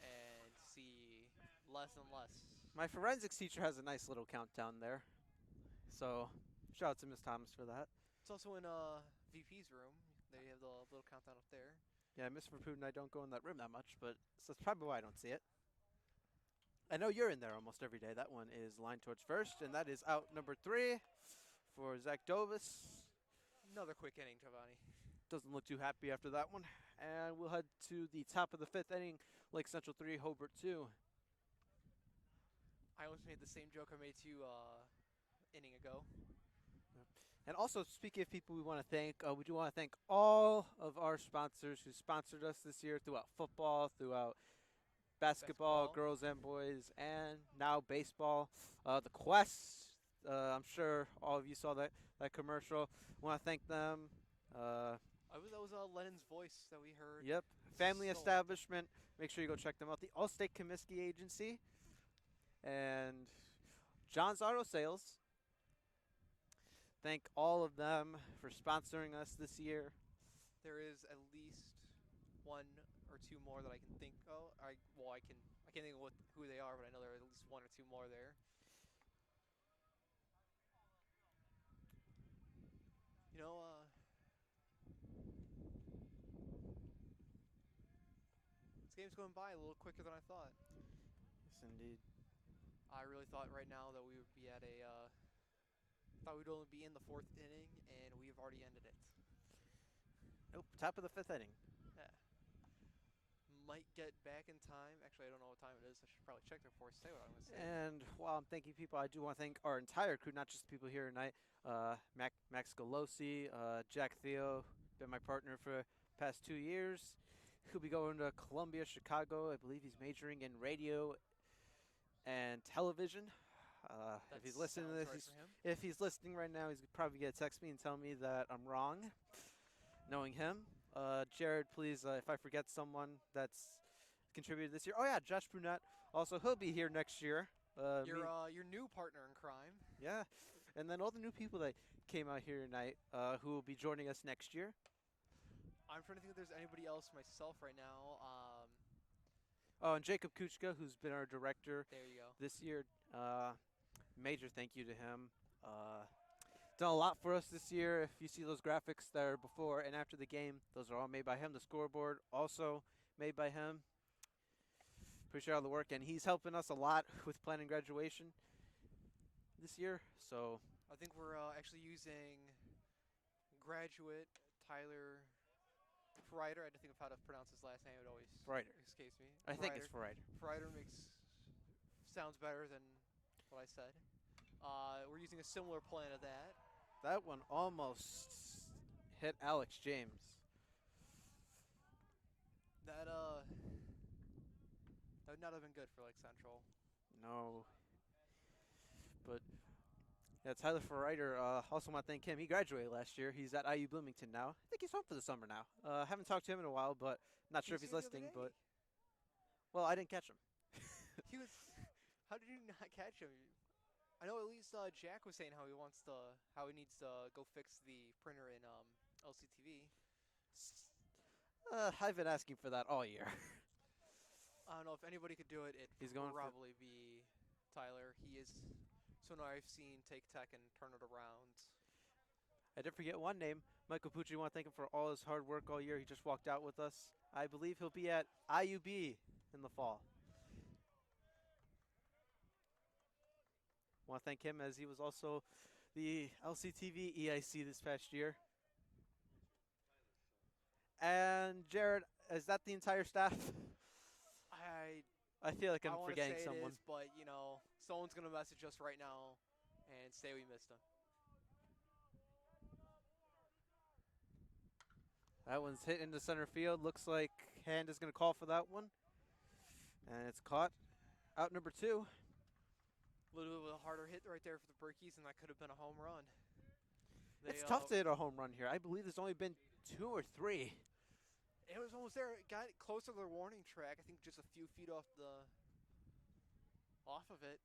and see less and less. My forensics teacher has a nice little countdown there, so shout out to Miss Thomas for that. It's also in VP's room. They have the little countdown up there. Yeah, Miss Verpoot and I don't go in that room that much, but that's probably why I don't see it. I know you're in there almost every day. That one is lined towards first, and that is out number 3 for Zach Dovis. Another quick inning, Giovanni. Doesn't look too happy after that one. And we'll head to the top of the fifth inning. Lake Central 3, Hobart 2. I almost made the same joke I made to you inning ago. And also, speaking of people we want to thank, we do want to thank all of our sponsors who sponsored us this year throughout football, throughout basketball, girls and boys, and now baseball. The Quest, I'm sure all of you saw that commercial. Want to thank them. That was Lennon's voice that we heard. Yep. Family So- Establishment. Make sure you go check them out. The Allstate Comiskey Agency. And John's Auto Sales. Thank all of them for sponsoring us this year. There is at least one or two more that I can think of. I can't think of who they are, but I know there are at least one or two more there. You know, this game's going by a little quicker than I thought. Yes, indeed. I really thought right now that we would be at thought we'd only be in the fourth inning, and we've already ended it. Nope. Top of the fifth inning. Yeah. Might get back in time. Actually, I don't know what time it is. I should probably check there before I say what I'm going to say. And while I'm thanking people, I do want to thank our entire crew, not just the people here tonight. Max Galosi, Jack Theo, been my partner for the past 2 years. He'll be going to Columbia, Chicago. I believe he's majoring in radio and television. If he's listening to this, if he's listening right now, he's probably gonna text me and tell me that I'm wrong. Knowing him, Jared, please, if I forget someone that's contributed this year. Oh yeah, Josh Brunette. Also, he'll be here next year. Your new partner in crime. Yeah, and then all the new people that came out here tonight, who will be joining us next year. I'm trying to think if there's anybody else myself right now. Oh, and Jacob Kuchka, who's been our director There you go. this year. Major thank you to him. Done a lot for us this year. If you see those graphics that are before and after the game, those are all made by him. The scoreboard also made by him. Appreciate all the work, and he's helping us a lot with planning graduation this year. So I think we're actually using graduate Tyler Frieder. I had to think of how to pronounce his last name. It always Frieder. escapes me. I think it's Frieder. Frieder sounds better than what I said. We're using a similar plan of that. That one almost hit Alex James. That would not have been good for Lake Central. No. But yeah, Tyler Frieder, also want to thank him. He graduated last year. He's at IU Bloomington now. I think he's home for the summer now. Haven't talked to him in a while, but not sure if he's listening. But well, I didn't catch him. He was. How did you not catch him? I know at least Jack was saying how he needs to go fix the printer in LCTV. I've been asking for that all year. I don't know if anybody could do it. He's going would probably be Tyler. He is someone I've seen take tech and turn it around. I did forget one name. Michael Pucci, want to thank him for all his hard work all year. He just walked out with us. I believe he'll be at IUB in the fall. Want to thank him as he was also the LCTV EIC this past year. And Jared, is that the entire staff? I feel like I'm forgetting someone. It is, but you know, someone's gonna message us right now and say we missed him. That one's hit into center field. Looks like Hand is going to call for that one. And it's caught. Out number 2. A little bit of a harder hit right there for the Berkeys, and that could have been a home run. It's tough to hit a home run here. I believe there's only been 2 or 3. It was almost there. It got close to the warning track. I think just a few feet off of it.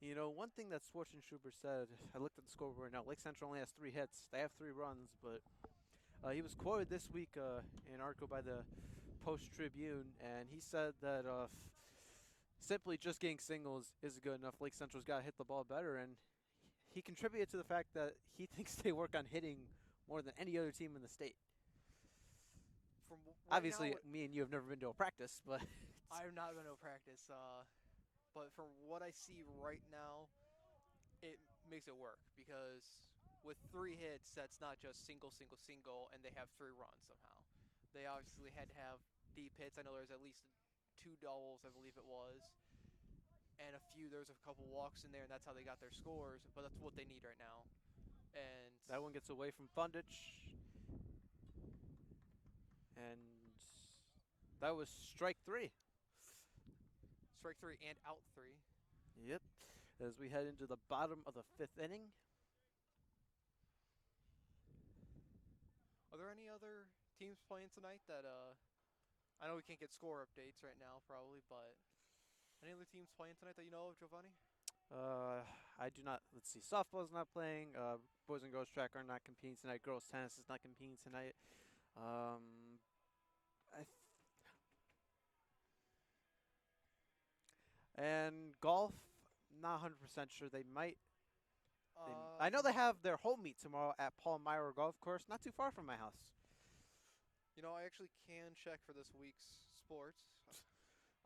You know, one thing that Schwarzenschubert said, I looked at the scoreboard now, Lake Central only has 3 hits. They have 3 runs, but he was quoted this week in an article by the Post-Tribune, and he said that simply just getting singles isn't good enough. Lake Central's got to hit the ball better, and he contributed to the fact that he thinks they work on hitting more than any other team in the state. from right now, Obviously, me and you have never been to a practice, but I've not been to practice. But from what I see right now, it makes it work because with 3 hits, that's not just single, single, single, and they have 3 runs somehow. They obviously had to have deep hits. I know there's at least 2 doubles, I believe it was, and there was a couple walks in there, and that's how they got their scores. But that's what they need right now. And that one gets away from Fundich, and that was strike three. strike three and out three. Yep. As we head into the bottom of the 5th inning. Are there any other teams playing tonight that I know we can't get score updates right now, probably, but any other teams playing tonight that you know of, Giovanni? I do not. Let's see. Softball's not playing. Boys and girls track are not competing tonight. Girls tennis is not competing tonight. Um, I and golf, not 100% sure. They might. I know they have their home meet tomorrow at Paul Meyer Golf Course, not too far from my house. You know, I actually can check for this week's sports.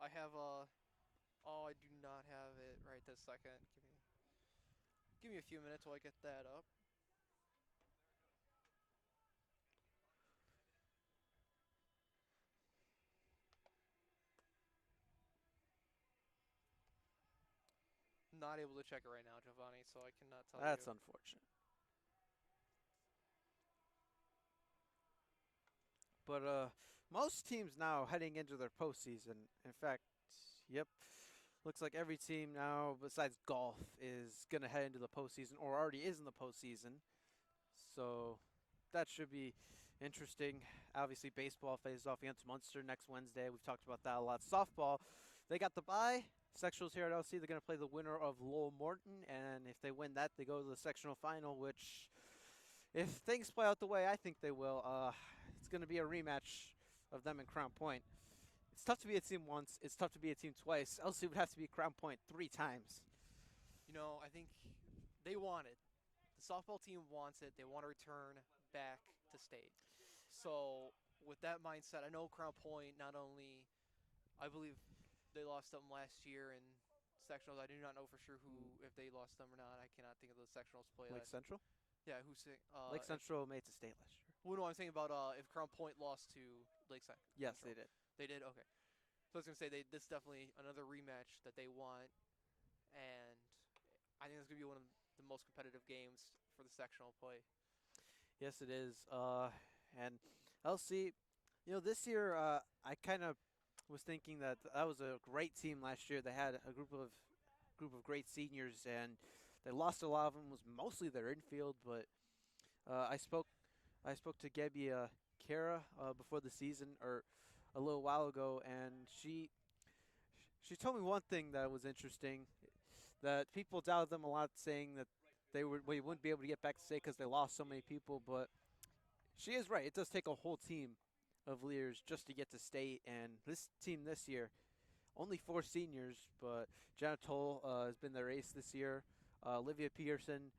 I have oh, I do not have it right this second. Give me a few minutes while I get that up. Not able to check it right now, Giovanni, so I cannot tell That's you. unfortunate. But most teams now heading into their postseason. In fact, yep, looks like every team now besides golf is gonna head into the postseason or already is in the postseason. So that should be interesting. Obviously, baseball faces off against Munster next Wednesday. We've talked about that a lot. Softball, they got the bye. Sectionals here at LC, they're going to play the winner of Lowell Morton, and if they win that, they go to the sectional final, which, if things play out the way I think they will, it's going to be a rematch of them and Crown Point. It's tough to be a team once. It's tough to be a team twice. LC would have to be Crown Point 3 times. You know, I think they want it. The softball team wants it. They want to return back to state. So with that mindset, I know Crown Point not only, I believe they lost them last year in sectionals. I do not know for sure if they lost them or not. I cannot think of the sectionals play. Lake Central? Yeah, Lake Central made it to state last year. Well, no, I'm saying about if Crown Point lost to Lakeside. Yes, Central. they did. They did? Okay. So I was going to say, this is definitely another rematch that they want. And I think it's going to be one of the most competitive games for the sectional play. Yes, it is. And LC, this year I kind of was thinking that was a great team last year. They had a group of great seniors, and they lost a lot of them. It was mostly their infield, but I spoke to Gebbia Kara before the season or a little while ago, and she told me one thing that was interesting, that people doubted them a lot, saying that they wouldn't be able to get back to state because they lost so many people. But she is right. It does take a whole team of leaders just to get to state, and this team this year, only 4 seniors, but Jenna Toll has been their ace this year. Olivia Peterson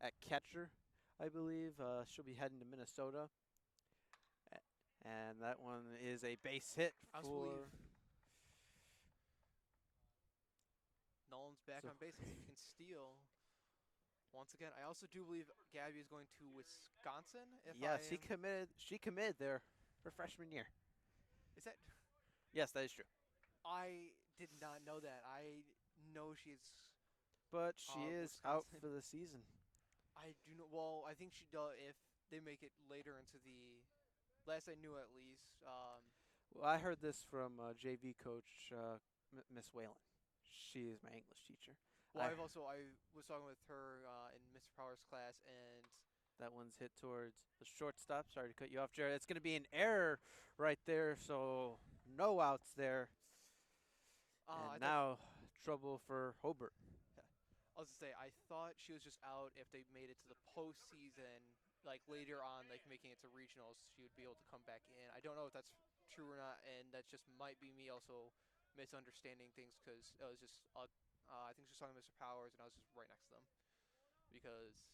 at catcher, I believe. She'll be heading to Minnesota. And that one is a base hit for... Nolan's back on base. He can steal. Once again, I also do believe Gabby is going to Wisconsin. Yes, she committed there her freshman year. Is that? Yes, that is true. I did not know that. I know she's. But she is out for the season. I do know. Well, I think she does if they make it later into the. Last I knew, at least. Well, I heard this from JV coach Miss Whalen. She is my English teacher. Well, I was talking with her in Mr. Power's class, and that one's hit towards the shortstop. Sorry to cut you off, Jared. It's going to be an error right there, so no outs there. And now trouble for Hobart. Yeah. I was going to say, I thought she was just out if they made it to the postseason, like later on, like making it to regionals, she would be able to come back in. I don't know if that's true or not, and that just might be me also misunderstanding things because it was just I think she was talking to Mr. Powers, and I was just right next to them because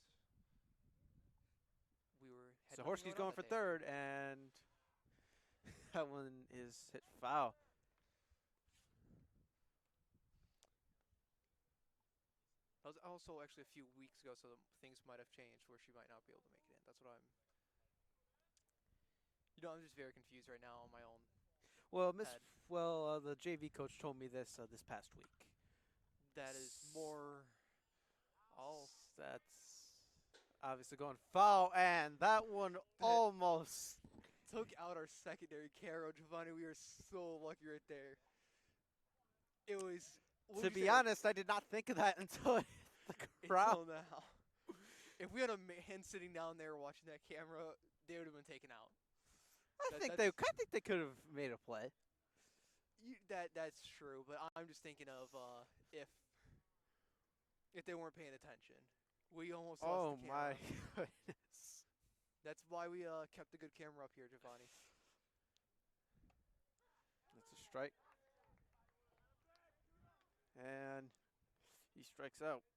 we were. So Horsky's going for third, and That one is hit foul. That was also actually a few weeks ago, so things might have changed where she might not be able to make it in. That's what I'm. I'm just very confused right now on my own Well, head. the JV coach told me this past week. That is more. Oh, That's obviously going foul, and that one that almost. took out our secondary carry, Giovanni. We were so lucky right there. It was. What To did you be say? honest, I did not think of that until it hit the crowd. Until now. If we had a man sitting down there watching that camera, they would have been taken out. I think they could have made a play. That's true, but I'm just thinking of if they weren't paying attention. We almost lost Oh the my camera. goodness! That's why we kept a good camera up here, Giovanni. That's a strike, and he strikes out.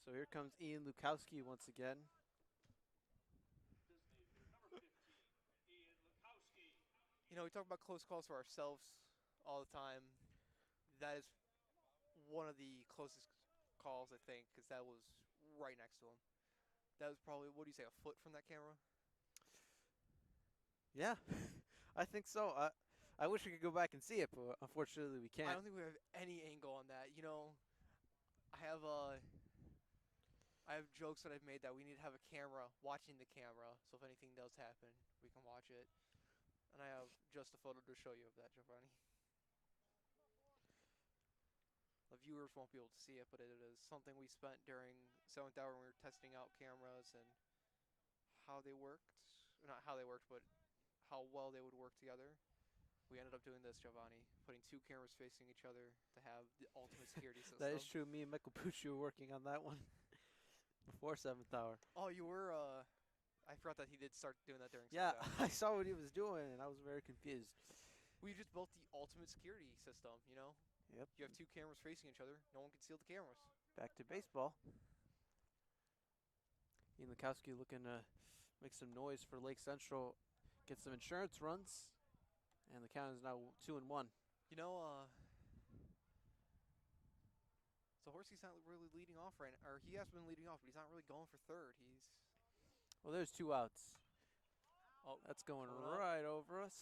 So here comes Ian Lukowski once again. We talk about close calls for ourselves all the time. That is one of the closest calls, I think, because that was right next to him. That was probably, what do you say, a foot from that camera? Yeah, I think so. I wish we could go back and see it, but unfortunately we can't. I don't think we have any angle on that. I have jokes that I've made that we need to have a camera watching the camera, so if anything does happen, we can watch it. And I have just a photo to show you of that, Giovanni. The viewers won't be able to see it, but it is something we spent during 7th hour when we were testing out cameras and how they worked. Not how they worked, but how well they would work together. We ended up doing this, Giovanni, putting two cameras facing each other to have the ultimate security system. That is true. Me and Michael Pucci were working on that one before 7th hour. Oh, you were? I forgot that he did start doing that during 7th Yeah, hour. I saw what he was doing, and I was very confused. We just built the ultimate security system, Yep. You have two cameras facing each other. No one can steal the cameras. Back to baseball. Ian Lukowski looking to make some noise for Lake Central, get some insurance runs, and the count is now 2-1. So Horsey's not really leading off right now, or he has been leading off, but he's not really going for third. Well, there's 2 outs. Oh, That's going coming up. right over us.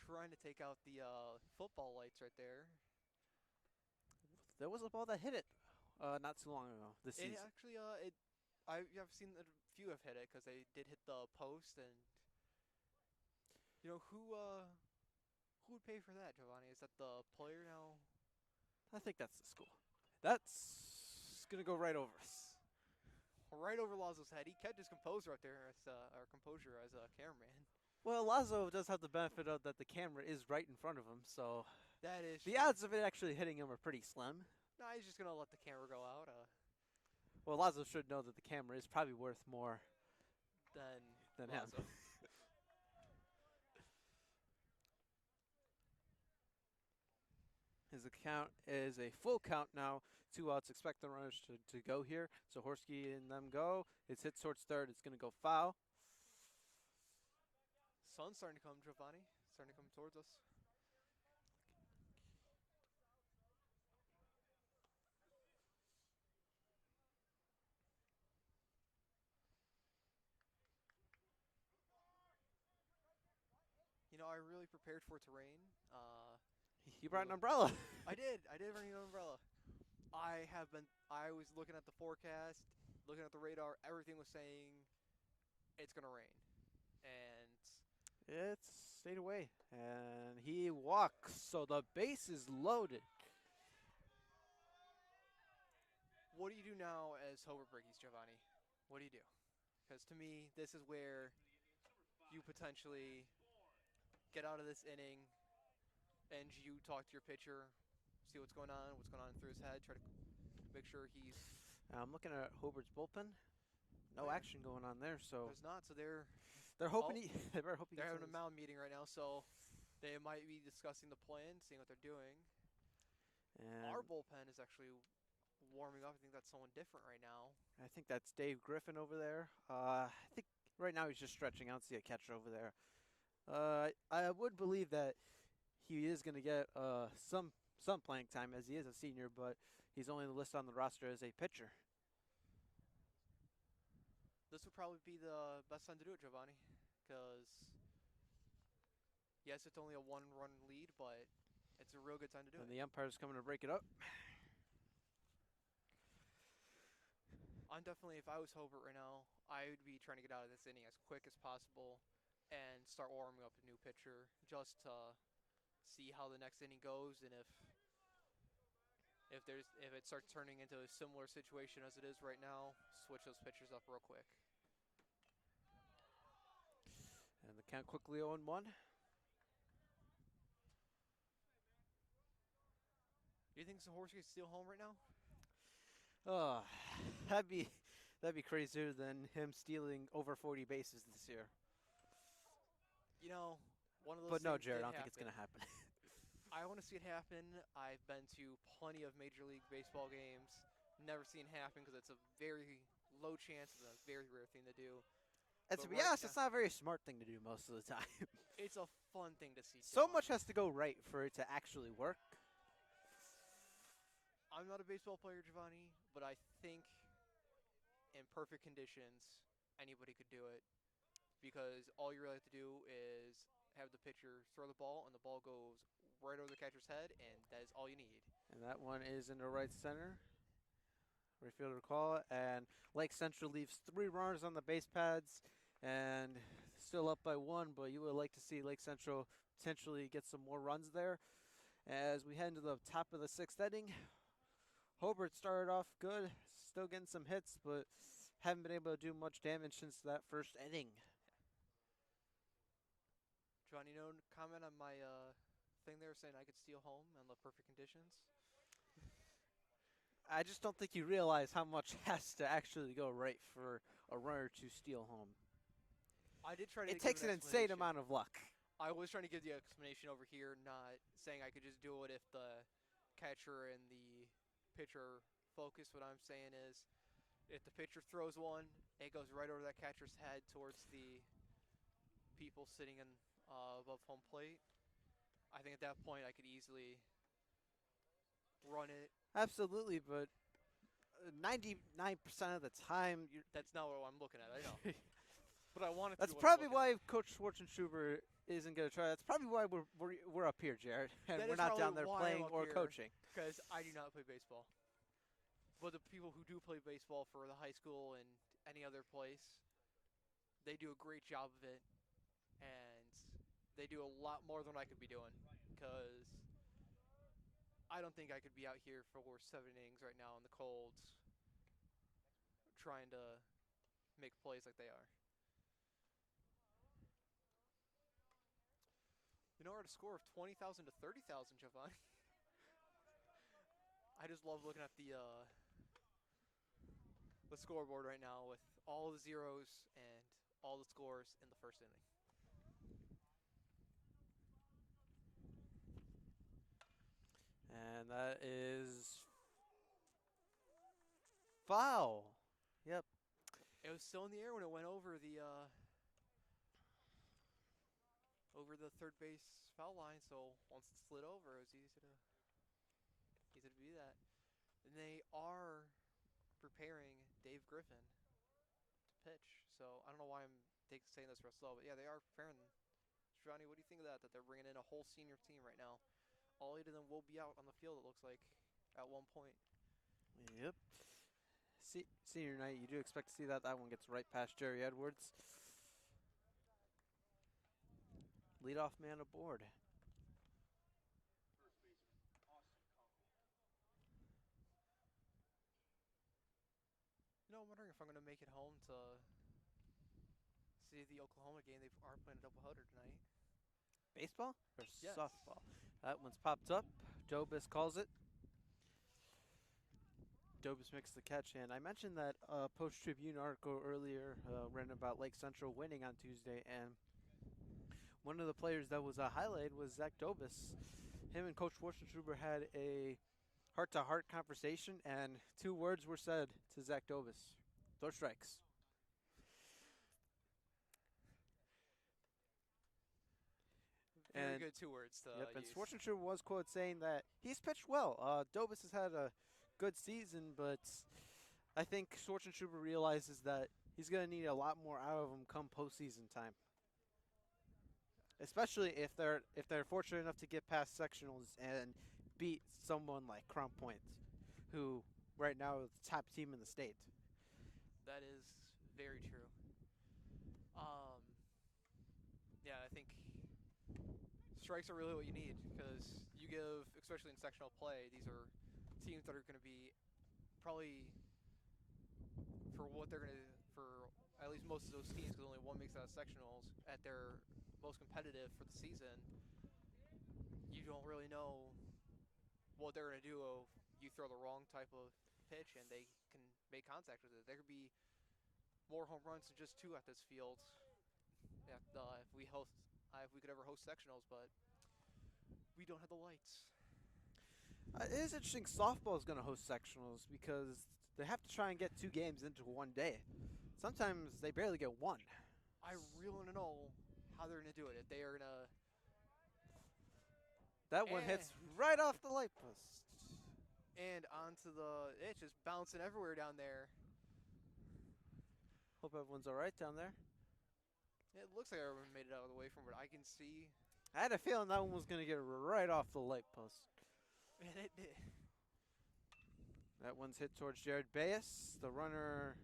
Trying to take out the football lights right there. There was a ball that hit it not too long ago this season. It actually, I've seen a few have hit it because they did hit the post, and who would pay for that, Giovanni? Is that the player now? I think that's the school. That's going to go right over us. Right over Lazo's head. He kept his composure out there as a cameraman. Well, Lazo does have the benefit of that the camera is right in front of him, so That is the true. odds of it actually hitting him are pretty slim. No, he's just gonna let the camera go out. Well, Lazo should know that the camera is probably worth more Than him. Lazo. His account is a full count now. 2 outs. Expect the runners to go here. So Horsky and them go. It's hit towards third. It's going to go foul. Sun's starting to come, Giovanni. Starting to come towards us. I really prepared for it to rain. He brought an umbrella. I did bring an umbrella. I was looking at the forecast, looking at the radar. Everything was saying it's gonna rain, and It stayed away. And he walks. So the base is loaded. what do you do now as Hobart Brickies, Giovanni? What do you do? Because to me, this is where you potentially get out of this inning and you talk to your pitcher, see what's going on through his head, try to make sure he's. I'm looking at Hobart's bullpen. No action going on there, so There's not, so they're hoping they're hoping they're having a mound meeting right now, so they might be discussing the plan, seeing what they're doing. And Our bullpen is actually warming up. I think that's someone different right now. I think that's Dave Griffin over there. I think right now he's just stretching. I don't see a catcher over there. I would believe that he is going to get some playing time as he is a senior, but he's only listed on the roster as a pitcher. This would probably be the best time to do it, Giovanni, because yes, it's only a one-run lead, but it's a real good time to do And it. the umpire's coming to break it up. I'm definitely, if I was Hobart right now, I would be trying to get out of this inning as quick as possible and start warming up a new pitcher just to see how the next inning goes, and if it starts turning into a similar situation as it is right now, switch those pitchers up real quick. And the count quickly 0-1. Do you think Zahorski could steal home right now? Oh, that'd be crazier than him stealing over 40 bases this year. You know, one of those But no, things Jared, did I don't think it's happen. going to happen. I want to see it happen. I've been to plenty of Major League Baseball games. Never seen it happen because it's a very low chance and a very rare thing to do. And But to be right honest, now- it's not a very smart thing to do most of the time. It's a fun thing to see. So Giovanni. much has to go right for it to actually work. I'm not a baseball player, Giovanni, but I think in perfect conditions, anybody could do it because all you really have to do is have the pitcher throw the ball, and the ball goes right over the catcher's head, and that is all you need. And that one is in the right center. Right fielder call it. And Lake Central leaves 3 runners on the base pads and still up by 1, but you would like to see Lake Central potentially get some more runs there. As we head into the top of the 6th inning, Hobart started off good, still getting some hits, but haven't been able to do much damage since that first inning. Giovanni, no comment on my thing there saying I could steal home on the perfect conditions? I just don't think you realize how much has to actually go right for a runner to steal home. I did try to. It takes an insane amount of luck. I was trying to give the explanation over here, not saying I could just do it if the catcher and the pitcher focus. What I'm saying is, if the pitcher throws one, it goes right over that catcher's head towards the people sitting in above home plate. I think at that point I could easily run it. Absolutely, but 99% of the time, That's not what I'm looking at. I know, but I want it. that's probably why Coach Schwarzenstuber isn't going to try. That's probably why we're up here, Jared, and That we're is not down probably there why I'm playing up or here. coaching. Because I do not play baseball. But the people who do play baseball for the high school and any other place, they do a great job of it, and they do a lot more than I could be doing. Because I don't think I could be out here for 7 innings right now in the cold, trying to make plays like they are. You know, we're at a score of 20,000 to 30,000, Giovanni. I just love looking at the scoreboard right now with all the zeros and all the scores in the first inning. And that is foul. Yep. It was still in the air when it went over the third base foul line. So once it slid over, it was easy to do that. And they are preparing Dave Griffin to pitch. So I don't know why I'm saying this real slow, but yeah, they are preparing them. Johnny, what do you think of that? That they're bringing in a whole senior team right now. All 8 of them will be out on the field, it looks like, at one point. Yep. Senior night, you do expect to see that. That one gets right past Jerry Edwards. Leadoff man aboard. You know, I'm wondering if I'm going to make it home to see the Oklahoma game. They are playing a doubleheader tonight. Baseball or Yes. softball? That one's popped up. Dobis calls it. Dobis makes the catch, and I mentioned that Post-Tribune article earlier written about Lake Central winning on Tuesday, and one of the players that was highlighted was Zach Dobis. Him and Coach Schwarzenstuber had a heart-to-heart conversation, and 2 words were said to Zach Dobis: "Throw strikes." Very And good 2 words to yep, and use. Schwarzenegger was quoted saying that he's pitched well. Dobis has had a good season, but I think Schwarzenegger realizes that he's going to need a lot more out of him come postseason time, especially if they're fortunate enough to get past sectionals and beat someone like Crown Point, who right now is the top team in the state. That is very true. Um, yeah, I think strikes are really what you need because you give, especially in sectional play, these are teams that are going to be probably for what they're going to for at least most of those teams because only one makes it out of sectionals at their most competitive for the season. You don't really know what they're going to do. You throw the wrong type of pitch and they can make contact with it. There could be more home runs than just 2 at this field. Yeah, if we could ever host sectionals, but we don't have the lights. It is interesting. Softball is going to host sectionals because they have to try and get 2 games into one day. Sometimes they barely get one. I really want to know how they're going to do it. If they are going to. That one hits right off the light post. And onto the. It's just bouncing everywhere down there. Hope everyone's all right down there. It looks like everyone made it out of the way from what I can see. I had a feeling that one was going to get right off the light post. And it did. That one's hit towards Jared Bayes. The runner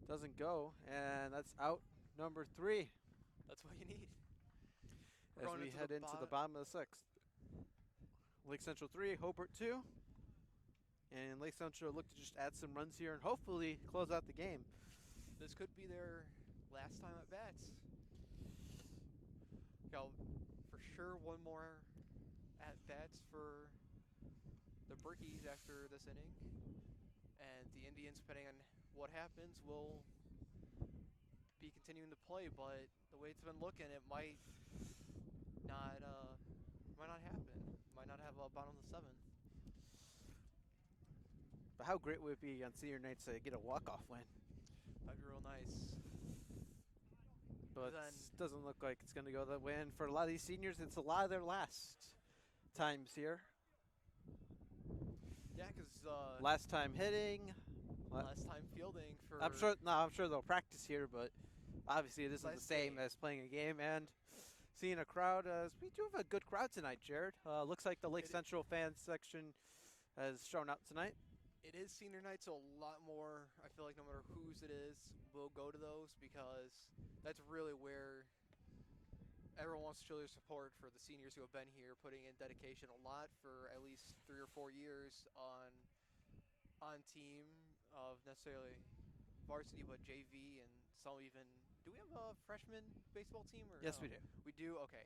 doesn't go, and that's out number 3. That's what you need. As we head into the bottom of the 6th. Lake Central 3, Hobart 2. And Lake Central look to just add some runs here and hopefully close out the game. This could be their last time at bats. Got for sure one more at bats for the Brickies after this inning. And the Indians, depending on what happens, will be continuing to play. But the way it's been looking, it might not happen. Might not have a bottom of the 7th. But how great would it be on senior night to get a walk-off win? That'd be real nice. But it doesn't look like it's going to go that way. And for a lot of these seniors, it's a lot of their last times here. Yeah, because last time hitting, last time fielding for. I'm sure they'll practice here, but obviously this is the same as playing a game and seeing a crowd. We do have a good crowd tonight, Jared. Looks like the Lake Central fan section has shown up tonight. It is senior night, so a lot more. I feel like no matter whose it is, we'll go to those because that's really where everyone wants to show their support for the seniors who have been here, putting in dedication a lot for at least 3 or 4 years on team of necessarily varsity, but JV and some even. Do we have a freshman baseball team? Or Yes, no? we do. We do. Okay.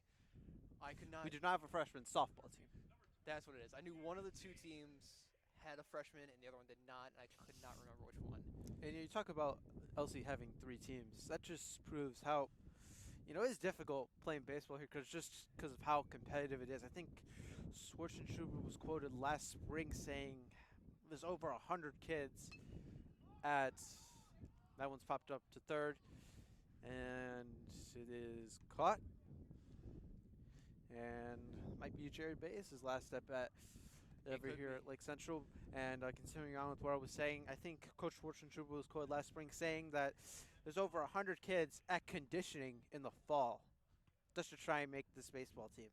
I could not. We do not have a freshman softball team. That's what it is. I knew one of the 2 teams had a freshman and the other one did not, and I could not remember which one. And you talk about LC having 3 teams. That just proves how, it's difficult playing baseball here because of how competitive it is. I think Schwarzenegger was quoted last spring saying there's over 100 kids at. That one's popped up to third, and it is caught. And might be Jared Bayes' last step at over here at Lake Central. And continuing on with what I was saying, I think Coach Schwarzenegger was quoted last spring saying that there's over 100 kids at conditioning in the fall just to try and make this baseball team.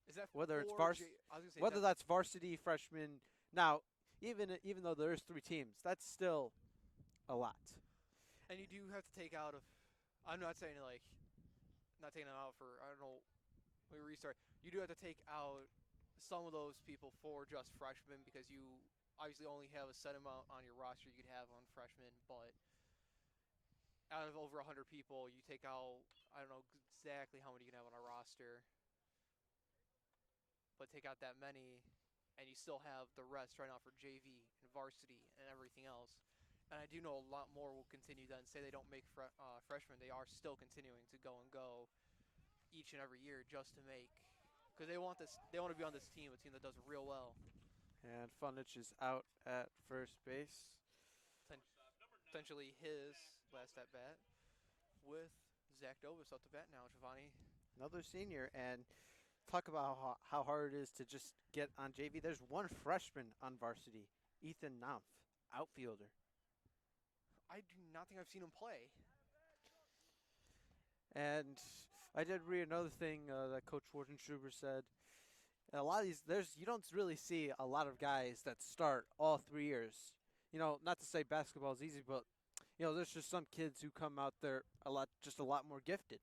Is that whether it's that's varsity, freshman. Now, even though there's 3 teams, that's still a lot. And you do have to take out of. I'm not saying not taking them out for. I don't know. Let me restart. You do have to take out some of those people for just freshmen because you obviously only have a set amount on your roster you could have on freshmen, but out of over 100 people, you take out, I don't know exactly how many you can have on a roster, but take out that many, and you still have the rest right now for JV and varsity and everything else. And I do know a lot more will continue then. Say they don't make freshmen, they are still continuing to go each and every year just to make. Because they want to be on this team, a team that does real well. And Fundich is out at first base. Potentially his last at bat with Zach Dovis up to bat now, Giovanni. Another senior, and talk about how hard it is to just get on JV. There's one freshman on varsity, Ethan Nampf, outfielder. I do not think I've seen him play. And I did read another thing that Coach Schwarzenstruber said. A lot of these, you don't really see a lot of guys that start all 3 years. Not to say basketball is easy, but there's just some kids who come out there just a lot more gifted.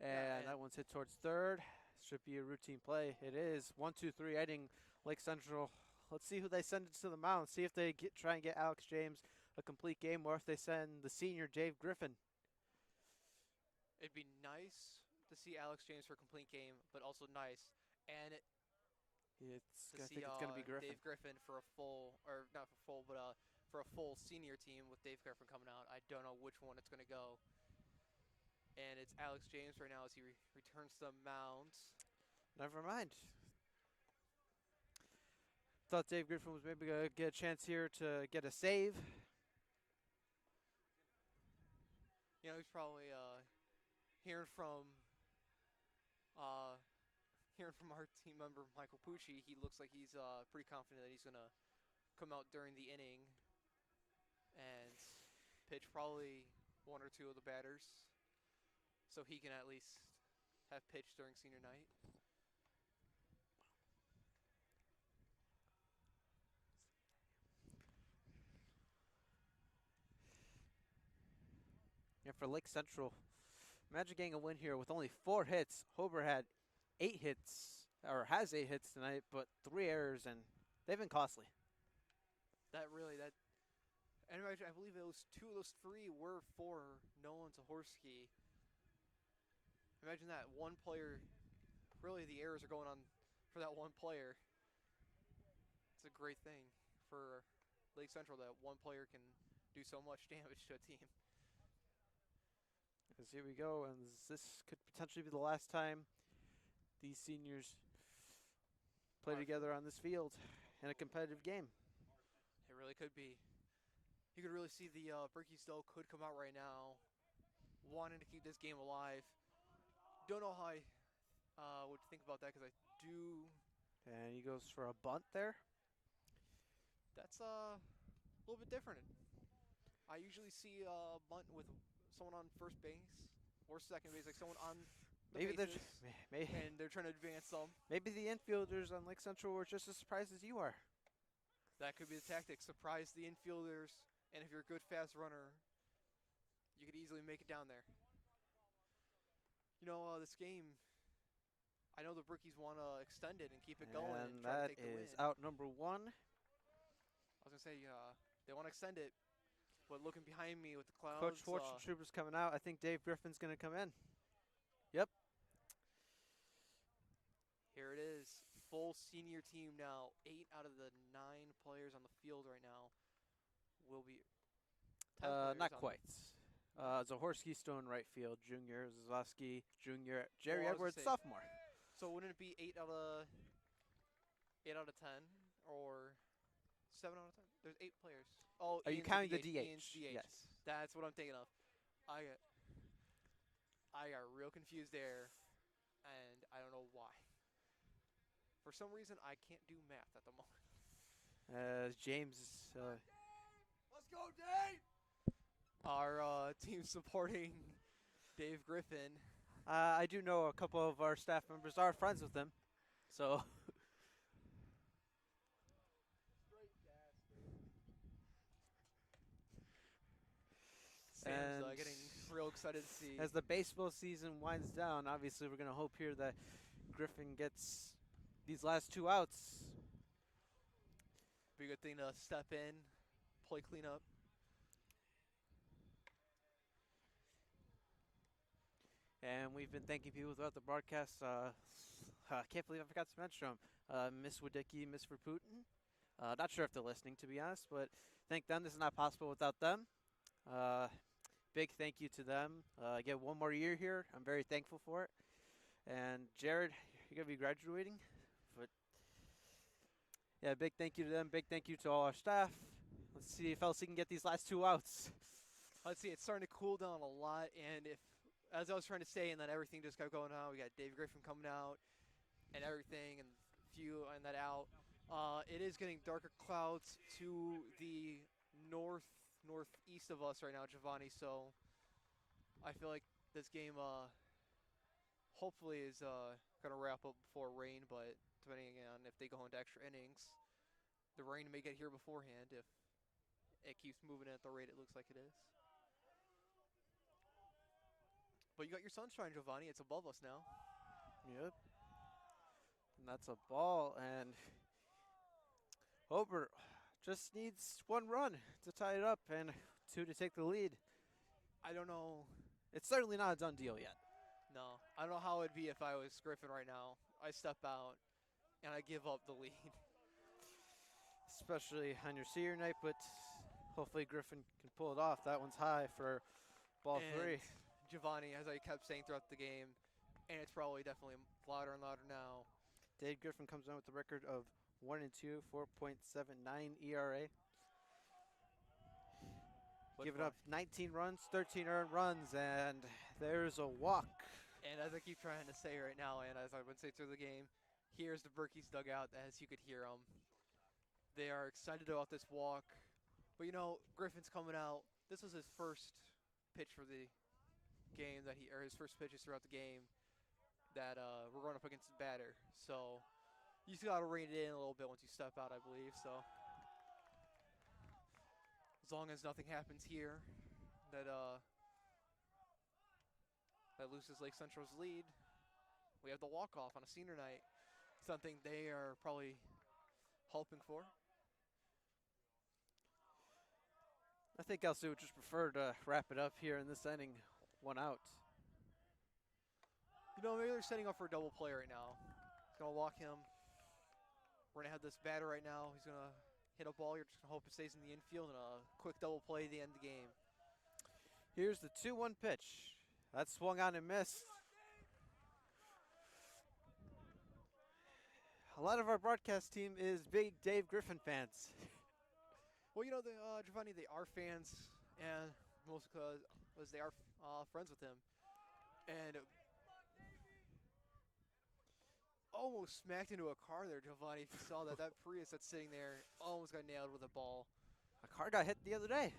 And that one's hit towards third. Should be a routine play. It is 1-2-3 heading Lake Central. Let's see who they send it to the mound. See if they try and get Alex James a complete game, or if they send the senior Dave Griffin. It'd be nice to see Alex James for a complete game, but also nice and I think see it's going to be Griffin. Dave Griffin for a full, or not for full, but for a full senior team with Dave Griffin coming out. I don't know which one it's going to go. And it's Alex James right now as he returns to the mound. Never mind. Thought Dave Griffin was maybe going to get a chance here to get a save. He's probably hearing from our team member Michael Pucci. He looks like he's pretty confident that he's going to come out during the inning and pitch probably one or two of the batters, so he can at least have pitched during senior night. And for Lake Central, imagine getting a win here with only 4 hits. Hobart had 8 hits, or has 8 hits tonight, but 3 errors, and they've been costly. And I believe those 2 of those 3 were for Nolan Zahorsky. Imagine that, one player, really the errors are going on for that one player. It's a great thing for Lake Central that one player can do so much damage to a team. As here we go, and this could potentially be the last time these seniors play together on this field in a competitive game. It really could be. You could really see the Berkey Stowe could come out right now, wanting to keep this game alive. Don't know how I would think about that, because I do. And he goes for a bunt there. That's a little bit different. I usually see a bunt with someone on first base or second base, like someone on the bases, and they're trying to advance them. Maybe the infielders on Lake Central were just as surprised as you are. That could be the tactic. Surprise the infielders, and if you're a good fast runner, you could easily make it down there. This game, I know the Brookies want to extend it and keep it going and try to take the win. That is out number 1. I was going to say, they want to extend it, but looking behind me with the clouds. Coach Schwarzenstruber's coming out. I think Dave Griffin's going to come in. Yep. Here it is. Full senior team now. 8 out of the 9 players on the field right now will be 10 players. Not quite. Zahorsky still in right field. Junior, Zazowski, Junior, Jerry Edwards, sophomore. So wouldn't it be 8 out of 10 or 7 out of 10? There's 8 players. Oh, are you counting the DH? Yes. That's what I'm thinking of. I got real confused there, and I don't know why. For some reason, I can't do math at the moment. James. Let's go, Dave! Our team supporting Dave Griffin. I do know a couple of our staff members are friends with him, so. Sam's getting real excited to see. As the baseball season winds down, obviously we're going to hope here that Griffin gets these last 2 outs. Be a good thing to step in, play cleanup. And we've been thanking people throughout the broadcast. I can't believe I forgot to mention them. Miss Wadicki, Miss Verputin. Not sure if they're listening, to be honest, but thank them. This is not possible without them. Big thank you to them. I get 1 more year here. I'm very thankful for it. And Jared, you're going to be graduating. But Yeah, big thank you to them. Big thank you to all our staff. Let's see if LC can get these last 2 outs. Let's see, it's starting to cool down a lot, and if, as I was trying to say, and then everything just kept going on, we got Dave Griffin coming out, and everything, and few and that out. It is getting darker clouds to the northeast of us right now, Giovanni. So I feel like this game, hopefully, is gonna wrap up before rain. But depending on if they go into extra innings, the rain may get here beforehand if it keeps moving at the rate it looks like it is. But you got your sunshine, Giovanni. It's above us now. Yep. And that's a ball, and Hobart just needs 1 run to tie it up and 2 to take the lead. I don't know. It's certainly not a done deal yet. No, I don't know how it'd be if I was Griffin right now. I step out and I give up the lead. Especially on your senior night, but hopefully Griffin can pull it off. That one's high for ball And 3. Giovanni, as I kept saying throughout the game, and it's probably definitely louder and louder now. Dave Griffin comes in with a record of 1-2, 4.79 ERA. Giving up 19 runs, 13 earned runs, and there's a walk. And as I keep trying to say right now, and as I would say through the game, here's the Berkey's dugout, as you could hear them. They are excited about this walk. But, you know, Griffin's coming out. This was his first pitch for the game, or his first pitches throughout the game that we're going up against the batter. So you just got to rein it in a little bit once you step out, I believe. So as long as nothing happens here that loses Lake Central's lead, we have the walk-off on a senior night, something they are probably hoping for. I think LC would just prefer to wrap it up here in this inning, 1 out. You know, maybe they're setting up for a double play right now. He's going to walk him. We're going to have this batter right now. He's going to hit a ball. You're just going to hope it stays in the infield and a quick double play at the end of the game. Here's the 2-1 pitch. That swung on and missed. A lot of our broadcast team is big Dave Griffin fans. Well, you know, Giovanni, they are fans, and most because they are friends with him. And almost smacked into a car there, Giovanni. If you saw that, that Prius that's sitting there almost got nailed with a ball. A car got hit the other day,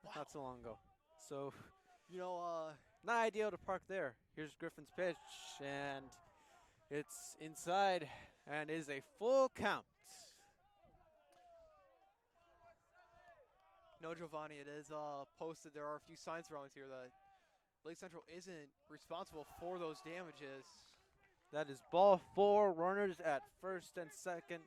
Wow. not so long ago. So, You know, not ideal to park there. Here's Griffin's pitch, and it's inside, and is a full count. no, Giovanni, it is posted. There are a few signs around here that Lake Central isn't responsible for those damages. That is ball 4, runners at first and second.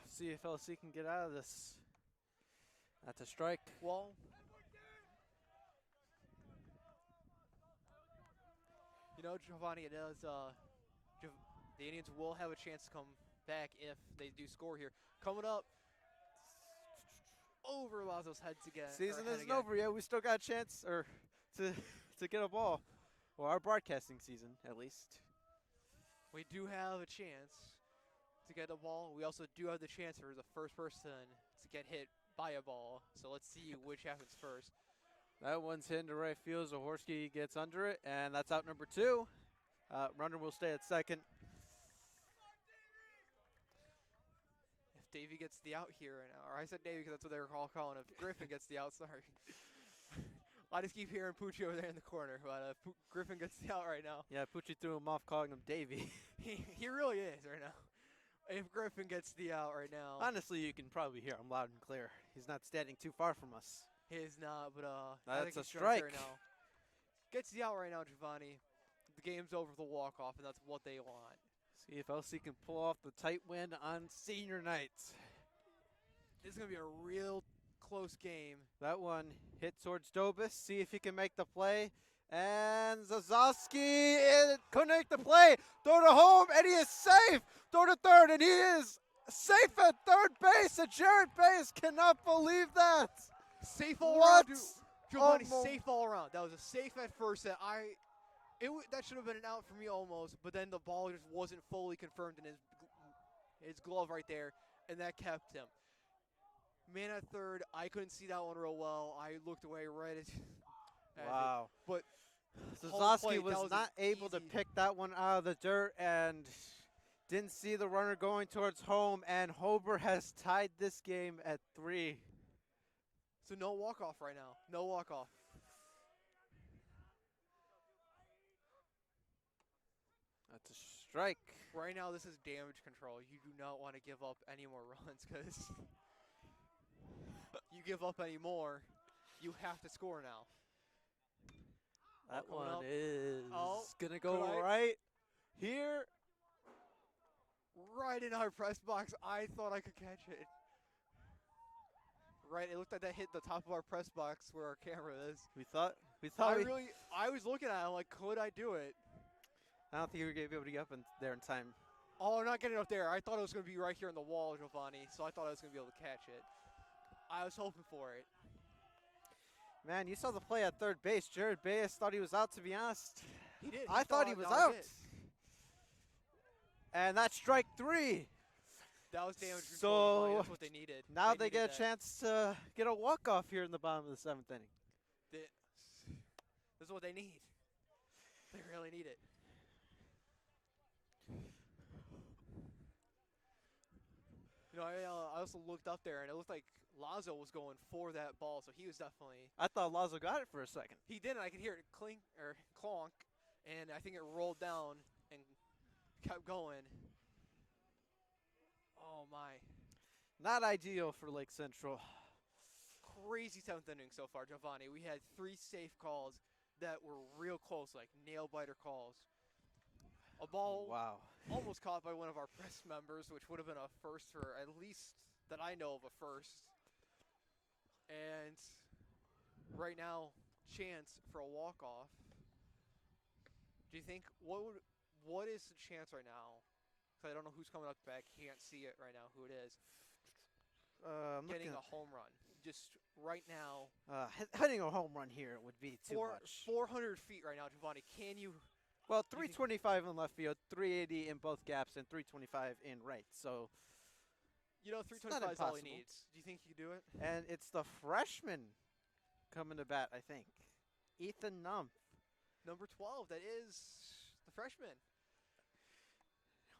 See if LC can get out of this. That's a strike. Well, you know, Giovanni, it is. The Indians will have a chance to come back if they do score here. Coming up, over Lazo's head to get. Season isn't over yet. We still got a chance to get a ball. Well, our broadcasting season, at least. We do have a chance to get a ball. We also do have the chance for the first person to get hit by a ball. So let's see which happens first. That one's hit into right field. Zahorsky gets under it, and that's out number 2. Runner will stay at second. If Davey gets the out here right now, or I said Davey because that's what they were all calling. If Griffin gets the out, sorry. I just keep hearing Poochie over there in the corner, but if Griffin gets the out right now. Yeah, Pucci threw him off calling him Davey. He really is right now. If Griffin gets the out right now. Honestly, you can probably hear him loud and clear. He's not standing too far from us. He is not, but That's I think a he's trying to strike. right now. Gets the out right now, Giovanni. The game's over the walk-off, and that's what they want. See if LC can pull off the tight win on senior night. This is going to be a real close game. That one hit towards Dobis. See if he can make the play. And Zazowski couldn't make the play. Throw to home, and he is safe. Throw to third, and he is safe at third base. And Jared Bass cannot believe that. Safe all What? around, Giovanni. Oh, Safe all around. That was a safe at first. That should have been an out for me almost, but then the ball just wasn't fully confirmed in his glove right there, and that kept him. Man at third, I couldn't see that one real well. I looked away right at wow. it. But Zazowski was was not able to pick that one out of the dirt and didn't see the runner going towards home, and Hobart has tied this game at 3. So no walk-off right now. No walk-off. That's a strike. Right now, this is damage control. You do not want to give up any more runs because you give up any more, you have to score now. That one up. is going to could go I- right here. Right in our press box. I thought I could catch it. Right, it looked like that hit the top of our press box where our camera is. We thought I was looking at it, I'm like, could I do it? I don't think you were going to be able to get up in there in time. Oh, I'm not getting up there. I thought it was going to be right here on the wall, Giovanni, so I thought I was going to be able to catch it. I was hoping for it. Man, you saw the play at third base. Jared Bass thought he was out, to be honest. He did. I thought he was that out. it. And that's strike 3. That was damage control. So Giovanni. That's what they needed. now they needed get a that. chance to get a walk-off here in the bottom of the 7th inning. This is what they need. They really need it. You know, I also looked up there, and it looked like Lazo was going for that ball, so he was definitely. I thought Lazo got it for a second. He did, and I could hear it clink or clonk, and I think it rolled down and kept going. Oh my! Not ideal for Lake Central. Crazy 7th inning so far, Giovanni. We had 3 safe calls that were real close, like nail biter calls. A ball Wow. almost caught by one of our press members, which would have been a first for at least that I know of a first. And right now, chance for a walk-off. Do you think what is the chance right now? Because I don't know who's coming up back. Can't see it right now. Who it is? I'm Getting looking a home run. Just right now. hitting a home run here would be too much. 400 feet right now, Giovanni. Can you? Well, 325 in left field, 380 in both gaps, and 325 in right. So, You know, It's not 325 is all he impossible. needs. Do you think he could do it? and it's the freshman coming to bat, I think. Ethan Nump. Number 12, that is the freshman.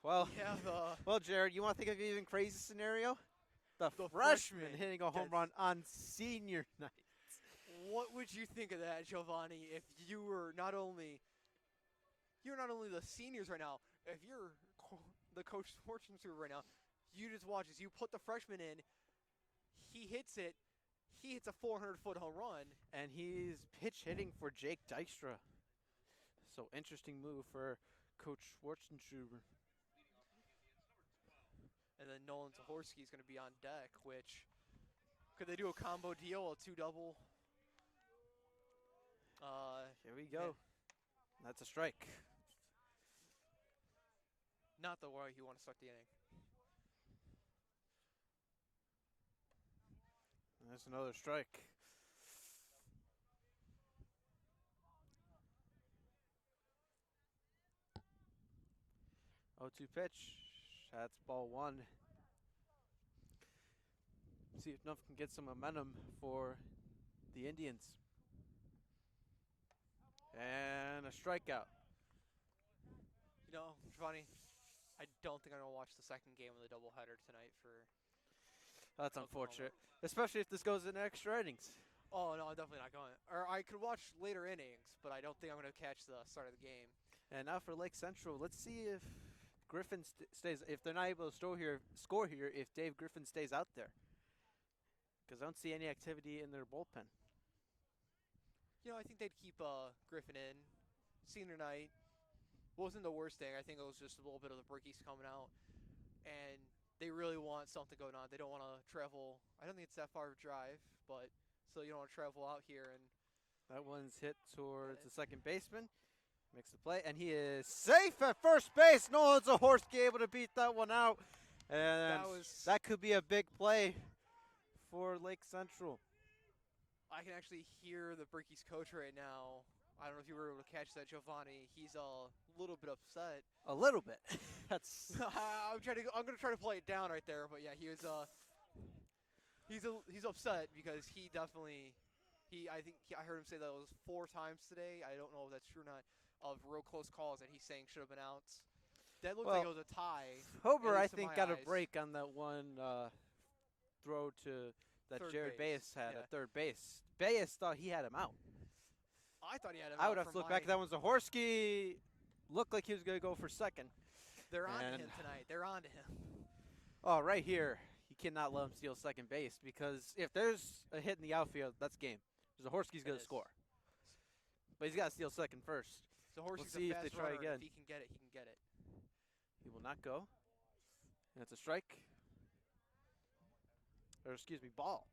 Well, We have well, Jared, you want to think of an even crazy scenario? The The freshman freshman hitting a home gets- run on senior night. what would you think of that, Giovanni, if you were not only the seniors right now, if you're the Coach Sports Institute right now, you just watch as you put the freshman in, he hits it, he hits a 400-foot home run. And he's pitch hitting for Jake Dykstra. So interesting move for Coach Schwarzenstuber. And then Nolan Zahorski is going to be on deck, which, could they do a combo deal, a 2-double? Here we go. That's a strike. Not the way you want to start the inning. And that's another strike. Oh, 2 pitch. That's ball 1. See if Nuff can get some momentum for the Indians. And a strikeout. You know, Giovanni, I don't think I'm going to watch the second game of the doubleheader tonight for. That's Oklahoma. unfortunate, especially if this goes in extra innings. Oh, no, I'm definitely not going. Or I could watch later innings, but I don't think I'm going to catch the start of the game. And now for Lake Central, let's see if Griffin stays. If they're not able to score here, if Dave Griffin stays out there, because I don't see any activity in their bullpen. You know, I think they'd keep Griffin in. Senior night wasn't the worst thing. I think it was just a little bit of the brickies coming out. And they really want something going on. They don't want to travel. I don't think it's that far of a drive, but still you don't want to travel out here and That one's hit towards the second baseman. Makes the play, and he is safe at first base. Nolan Zahorski able to beat that one out. And that could be a big play for Lake Central. I can actually hear the Bricky's coach right now. I don't know if you were able to catch that, Giovanni. He's a little bit upset. A little bit. That's. I'm gonna try to play it down right there, but yeah, he's upset because he definitely I heard him say that it was 4 times today. I don't know if that's true or not, of real close calls that he's saying should have been outs. That looked like it was a tie. Hobart, I think, got a break on that one throw to that Jared Bayes had at third base. Bayes thought he had him out. I thought he had him out. I would have to look back at that one. Zahorski looked like he was going to go for second. They're on to him tonight. They're on to him. Oh, right here. You cannot let him steal second base because if there's a hit in the outfield, that's game. Zahorski's going to score. But he's got to steal second first. Zahorski's we'll see if they try again. If he can get it, he can get it. He will not go. And it's a strike. Or excuse me, ball.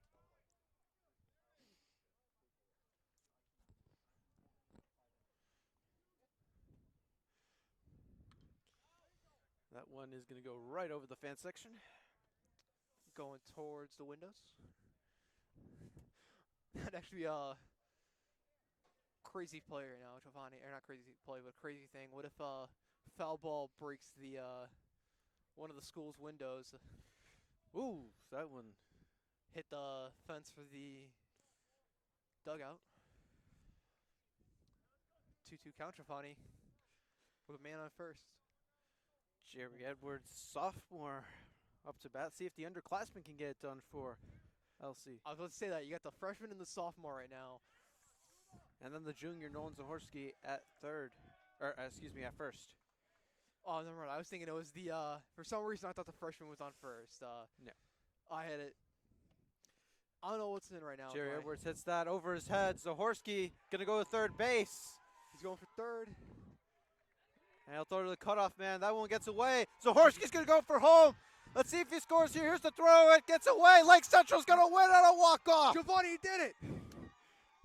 That one is going to go right over the fan section. Going towards the windows. That'd actually be a crazy play right now, Giovanni. Or not crazy play, but crazy thing. What if a foul ball breaks the one of the school's windows? Ooh, that one hit the fence for the dugout. 2-2 count, Giovanni, with a man on first. Jerry Edwards, sophomore, up to bat. See if the underclassmen can get it done for LC. I was about to say that. You got the freshman and the sophomore right now. And then the junior, Nolan Zahorski, at third. Or, excuse me, at first. Oh, never mind. I was thinking it was the, for some reason I thought the freshman was on first. No. I had it. I don't know what's in right now. Jerry Edwards hits that over his head. Zahorski going to go to third base. He's going for third. And he'll throw to the cutoff man. That one gets away. Zahorski's going to go for home. Let's see if he scores here. Here's the throw. It gets away. Lake Central's going to win on a walk-off. Giovanni did it.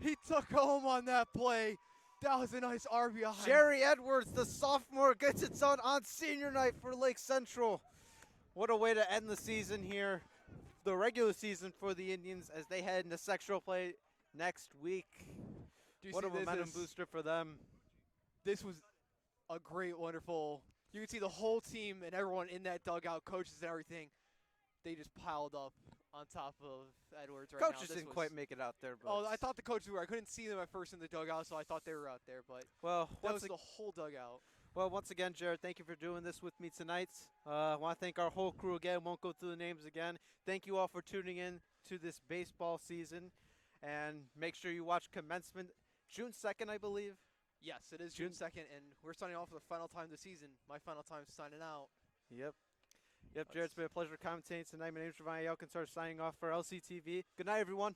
He took home on that play. That was a nice RBI. Jerry Edwards, the sophomore, gets it done on senior night for Lake Central. What a way to end the season here. The regular season for the Indians as they head into sectional play next week. What a momentum booster for them. This was a great, wonderful. You can see the whole team and everyone in that dugout, coaches and everything. They just piled up on top of Edwards right now. Coaches didn't quite make it out there. But oh, I thought the coaches were. I couldn't see them at first in the dugout, so I thought they were out there. But that was the whole dugout. Well, once again, Jared, thank you for doing this with me tonight. I want to thank our whole crew again. Won't go through the names again. Thank you all for tuning in to this baseball season. And make sure you watch commencement June 2nd, I believe. Yes, it is June 2nd, and we're signing off for the final time of the season. My final time signing out. Yep. Jared, it's been a pleasure commentating tonight. My name is Giovanni Alcantar, signing off for LCTV. Good night, everyone.